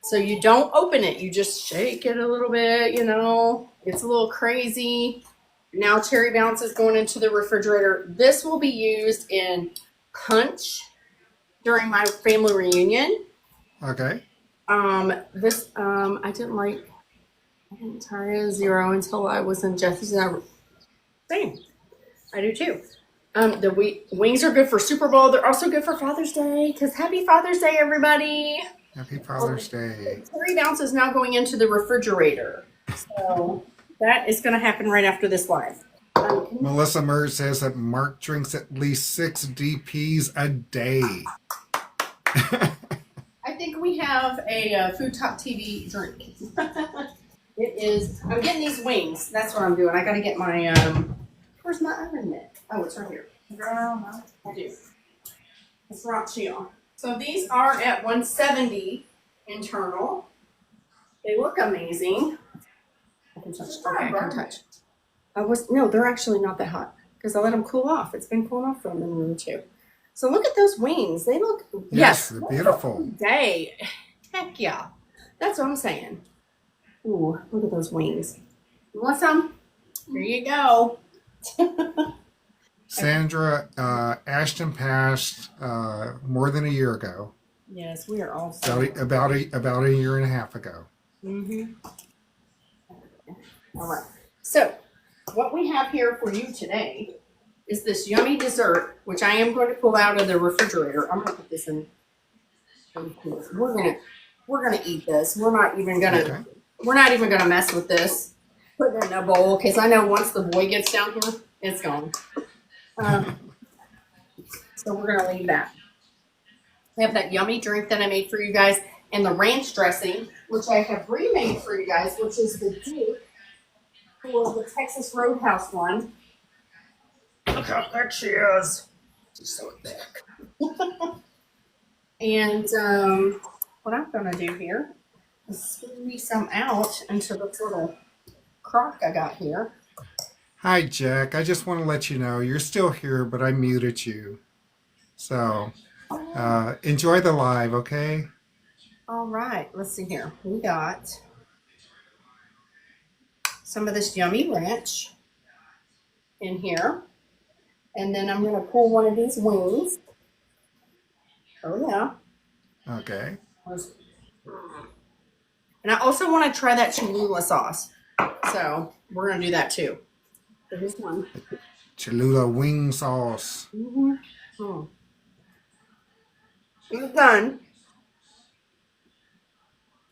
So you don't open it. You just shake it a little bit, you know. It's a little crazy. Now cherry bounce is going into the refrigerator. This will be used in punch during my family reunion. Okay. I didn't try a Zero until I was in Jesse's. Same. I do too. The wings are good for Super Bowl. They're also good for Father's Day. Because happy Father's Day, everybody. Happy Father's Day. 3 ounces is now going into the refrigerator. So that is going to happen right after this live. Melissa Murr says that Mark drinks at least 6 DPs a day. I think we have a Food Talk TV drink. It is, I'm getting these wings. That's what I'm doing. I got to get my, where's my oven mitt? Oh, it's right here. I do. It's right here. So these are at 170 internal. They look amazing. I can touch. Okay, I can touch. No, they're actually not that hot because I let them cool off. It's been cooling off for a minute or two. So look at those wings. They look, yes, They're beautiful. Day. Heck yeah. That's what I'm saying. Ooh, look at those wings. You want some? Here you go. Sandra, Ashton passed more than a year ago. Yes, we are all About a year and a half ago. Mm-hmm. All right. So, what we have here for you today is this yummy dessert, which I am going to pull out of the refrigerator. I'm going to put this in. We're gonna eat this. We're not even gonna mess with this. Put it in a bowl because I know once the boy gets down here, it's gone. So we're gonna leave that. We have that yummy drink that I made for you guys, and the ranch dressing, which I have remade for you guys, which is the Duke for the Texas Roadhouse one. Look how thick she is. She's so thick. And what I'm gonna do here is squeeze some out into this little crock I got here. Hi, Jack. I just want to let you know you're still here, but I muted you. So enjoy the live, okay? All right, let's see here. We got some of this yummy ranch in here. And then I'm going to pull one of these wings. Oh, yeah. Okay. And I also want to try that Cholula sauce. So we're going to do that too. So here's one. Cholula wing sauce. Mm-hmm. Oh. It's done.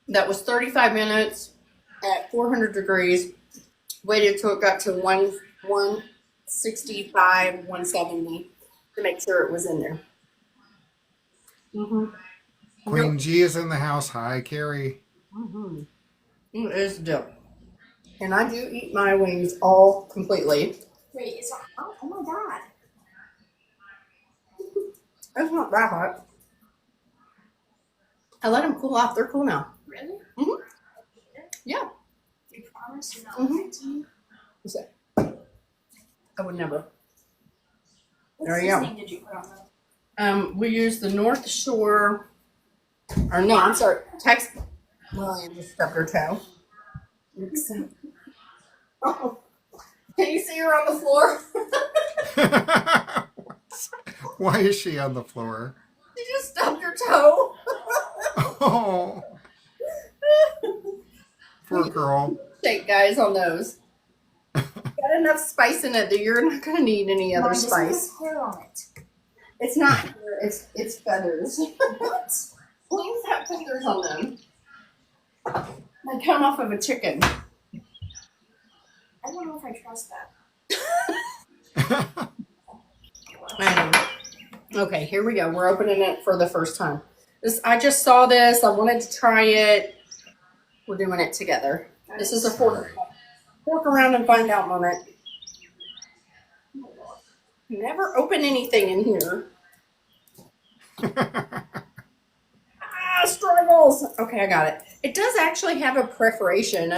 That was 35 minutes at 400 degrees. Waited till it got to 165, 170 to make sure it was in there. Mm-hmm. Queen G is in the house. Hi, Carrie. Mm-hmm. It is dope. And I do eat my wings all completely. Wait, it's hot? Oh my god. It's not that hot. I let them cool off. They're cool now. Really? Mm-hmm. Yeah. You promise you're not Mhm. lying to me? What's that? I would never. What There you go. seasoning did you put on them? We use the North Shore, or no, I'm sorry, Texas. Well, I just stubbed her toe. Oops. Oh, can you see her on the floor? Why is she on the floor? She just stubbed her toe. Oh, poor girl. Shake, guys, on those. Got enough spice in it that you're not going to need any other Mom, this spice. has hair on it. It's not hair, it's feathers. What? Wings have feathers on them. They come off of a chicken. I don't know if I trust that. Okay, here we go. We're opening it for the first time. I just saw this. I wanted to try it. We're doing it together. This is a fork around and find out moment. Never open anything in here. Struggles. Okay, I got it. It does actually have a perforation.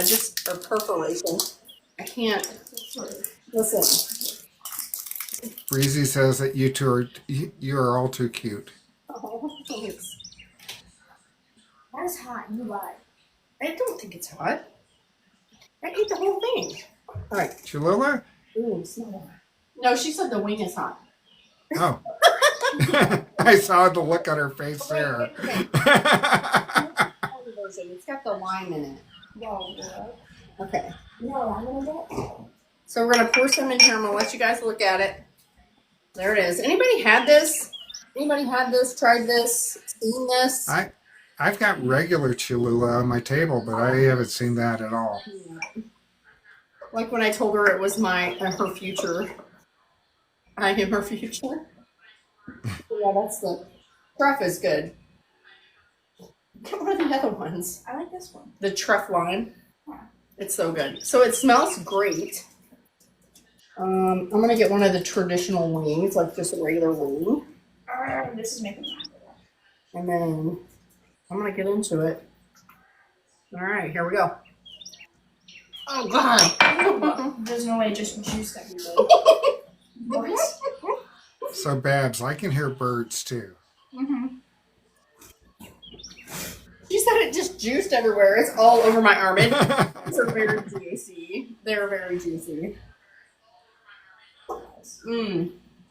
Perforation. I can't. Listen. Breezy says that you are all too cute. Oh, thanks. That is hot. You lied. I don't think it's hot. I ate the whole thing. All right. Cholula? Ooh, smell. No, she said the wing is hot. Oh. I saw the look on her face there. It's got the lime in it. No, Okay. no, I'm gonna get it. So we're gonna pour some in here. I'm gonna let you guys look at it. There it is. Anybody had this? Anybody had this? Tried this? Seen this? I've got regular Cholula on my table, but I haven't seen that at all. Like when I told her it was my her future. I am her future. Yeah, that's the truff is good. What are the other ones? I like this one. The truff line. It's so good. So it smells great. I'm gonna get one of the traditional wings, like just a regular wing. This is making me hungry. And then I'm gonna get into it. All right, here we go. Oh God! There's no way it just juiced everywhere. What? So, Babs, I can hear birds too. Mm-hmm. She said it just juiced everywhere. It's all over my arm. These are very juicy. They're very juicy.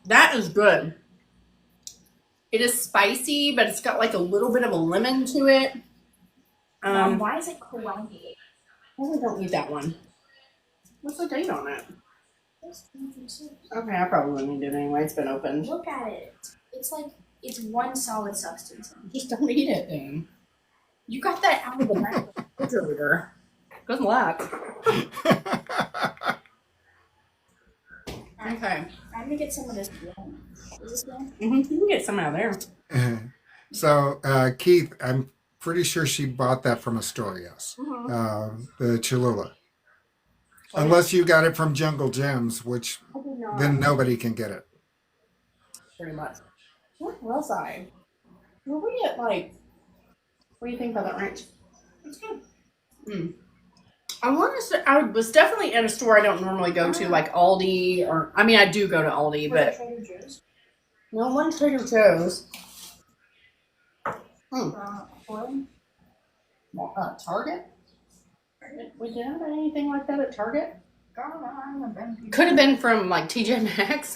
That is good. It is spicy, but it's got like a little bit of a lemon to it. Why is it coagulated? I don't eat that one. What's the date on it? Okay, I probably wouldn't eat it anyway. It's been opened. Look at it. It's like it's one solid substance. Just don't eat it, then. You got that out of the back of the refrigerator. Good luck. Okay. I'm gonna get some of this. Is this one? You can get some out of there. So, Keith, I'm pretty sure she bought that from a store, yes. The Cholula. Unless you got it from Jungle Gems, which then nobody can get it. Pretty much. What was I? Were we at like... What do you think about that ranch? It's good. I want to say, I was definitely at a store I don't normally go to, like Aldi, or, I mean, I do go to Aldi, but... Trader Joe's? No, one Trader Joe's. Target? We didn't have anything like that at Target? Could have been from like TJ Maxx.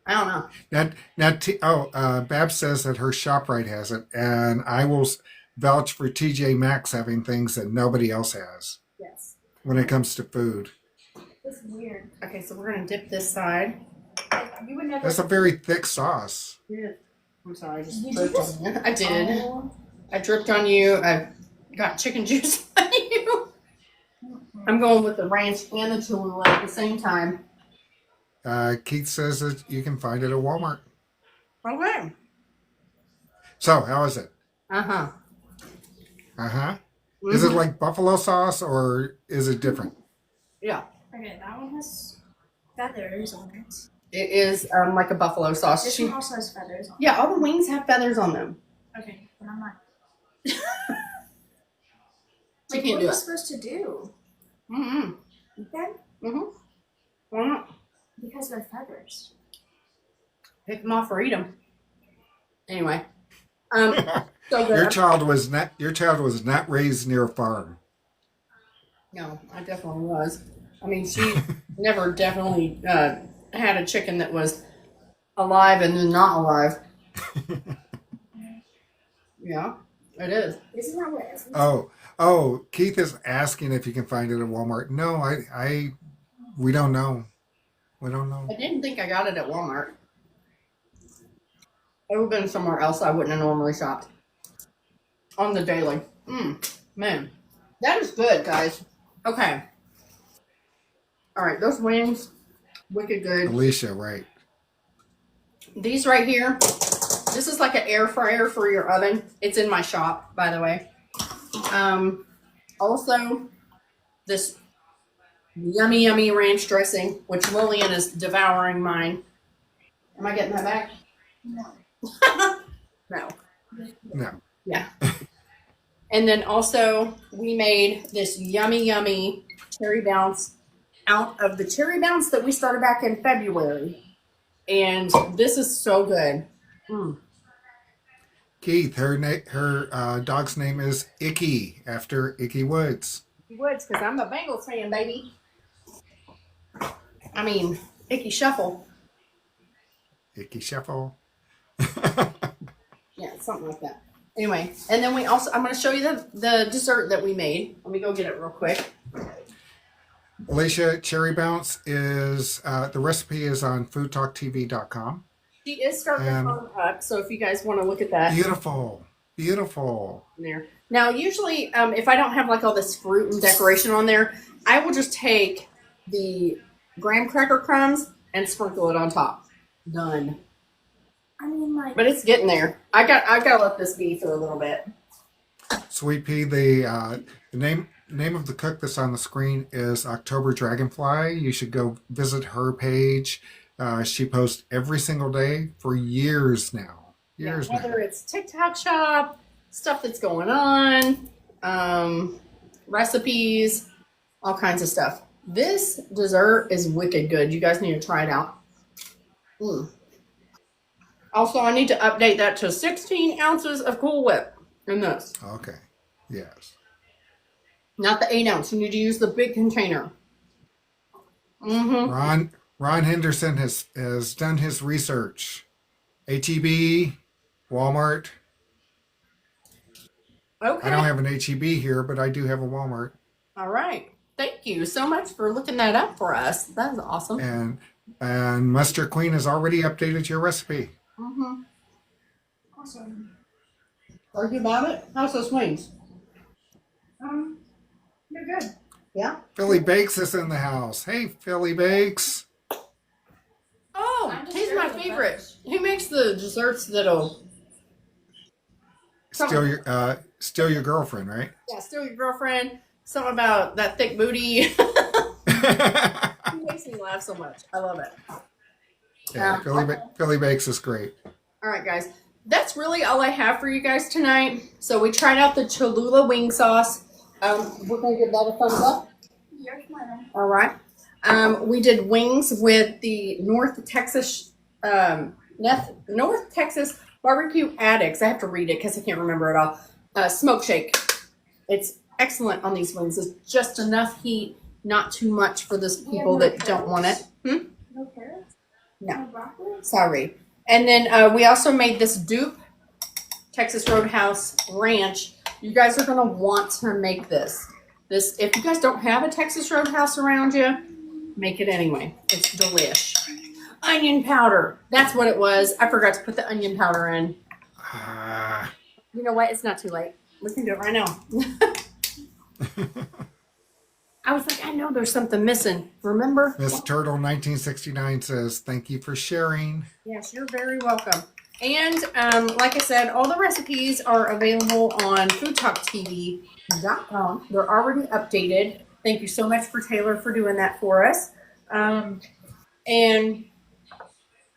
I don't know. Babs says that her ShopRite has it, and I will vouch for TJ Maxx having things that nobody else has. Yes. When it comes to food. It's weird. Okay, so we're gonna dip this side. You would never. That's a very thick sauce. Yeah. I'm sorry, I just Did you dripped just- on you. I did. Oh. I dripped on you. I got chicken juice on you. I'm going with the ranch and the Cholula at the same time. Keith says that you can find it at Walmart. Okay. So, how is it? Uh-huh. Uh-huh. Is it like buffalo sauce or is it different? Yeah. Okay, that one has feathers on it. It is like a buffalo sauce. This one also has feathers on it. Yeah, all the wings have feathers on them. Okay, but I'm not. You Like, can't what do are you it. supposed to do? Mm-hmm. Eat them? Mm-hmm. Why not? Because they're feathers. Pick them off or eat them. Anyway. So good. Your child was not raised near a farm. No, I definitely was. I mean, she never definitely had a chicken that was alive and then not alive. Yeah, it is. Isn't that what it is? Oh, Keith is asking if you can find it at Walmart. No, we don't know. We don't know. I didn't think I got it at Walmart. It would have been somewhere else I wouldn't have normally shopped. On the daily. Man. That is good, guys. Okay. Alright, those wings, wicked good. Alicia, right. These right here, this is like an air fryer for your oven. It's in my shop, by the way. Also, this yummy, yummy ranch dressing, which Lillian is devouring mine. Am I getting that back? No. No. No. Yeah. And then also, we made this yummy, yummy cherry bounce out of the cherry bounce that we started back in February. And this is so good. Keith, her dog's name is Icky, after Icky Woods. Icky Woods, because I'm a Bengals fan, baby. I mean, Icky Shuffle. Icky Shuffle. Yeah, something like that. Anyway, and then we also, I'm going to show you the dessert that we made. Let me go get it real quick. Alicia, Cherry Bounce is the recipe is on FoodtokTV.com. She is starting to And farm up, so if you guys want to look at that. beautiful, beautiful. There. Now, usually, if I don't have like all this fruit and decoration on there, I will just take the graham cracker crumbs and sprinkle it on top. Done. I mean, like, But it's getting there. I gotta let this be for a little bit. Sweet Pea, the name of the cook that's on the screen is OctoberDragonFly. You should go visit her page. She posts every single day for years now. Years now. Whether it's TikTok shop, stuff that's going on, recipes, all kinds of stuff. This dessert is wicked good. You guys need to try it out. Also, I need to update that to 16 ounces of Cool Whip in this. Okay. Yes. Not the 8 ounce. You need to use the big container. Ron Henderson has done his research. HEB, Walmart. Okay. I don't have an HEB here, but I do have a Walmart. All right. Thank you so much for looking that up for us. That is awesome. And Mustard Queen has already updated your recipe. awesome. Are you about it? How's those wings? They're good. Yeah. Philly Bakes is in the house. Hey, Philly Bakes. Oh, I'm just he's sure my of the favorite. best. He makes the desserts that'll Still your girlfriend, right? yeah, steal your girlfriend. Something about that thick booty. He makes me laugh so much. I love it. Yeah, Philly Bakes is great. All right, guys. That's really all I have for you guys tonight. So we tried out the Cholula wing sauce. We're going to give that a thumbs up. You're fine. All right. We did wings with the North Texas Barbecue Addicts. I have to read it because I can't remember it all. Smoke shake. It's excellent on these wings. It's just enough heat, not too much for those people that don't want it. No carrots? No. No broccoli? Sorry. And then we also made this dupe Texas Roadhouse Ranch. You guys are going to want to make this. If you guys don't have a Texas Roadhouse around you, make it anyway. It's delish. Onion powder. That's what it was. I forgot to put the onion powder in. You know what? It's not too late. We can do it right now. I was like, I know there's something missing. Remember? Miss Turtle 1969 says, thank you for sharing. Yes, you're very welcome. And like I said, all the recipes are available on FoodtokTV.com. They're already updated. Thank you so much for Taylor for doing that for us. And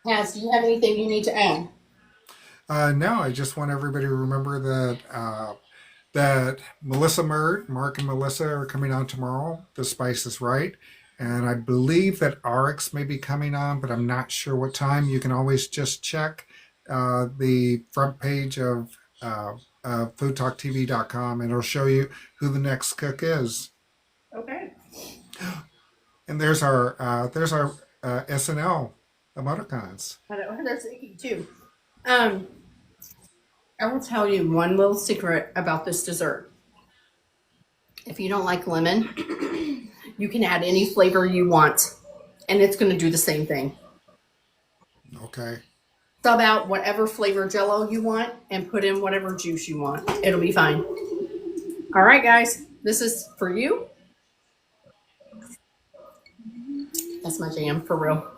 Haz, do you have anything you need to add? No, I just want everybody to remember that Melissa Mark and Melissa are coming on tomorrow. The Spice is Right. And I believe that RX may be coming on, but I'm not sure what time. You can always just check the front page of FoodtokTV.com, and it'll show you who the next cook is. Okay. And there's our SNL emoticons. There's Icky too. I will tell you one little secret about this dessert. If you don't like lemon, you can add any flavor you want, and it's going to do the same thing. Okay. Sub out whatever flavor Jell-O you want and put in whatever juice you want. It'll be fine. All right, guys. This is for you. That's my jam, for real.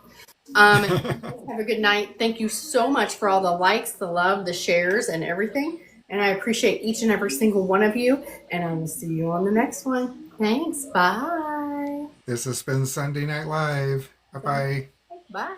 Have a good night. Thank you so much for all the likes, the love, the shares, and everything. And I appreciate each and every single one of you. And I will see you on the next one. Thanks. Bye. This has been Sunday Night Live. Bye-bye. Bye.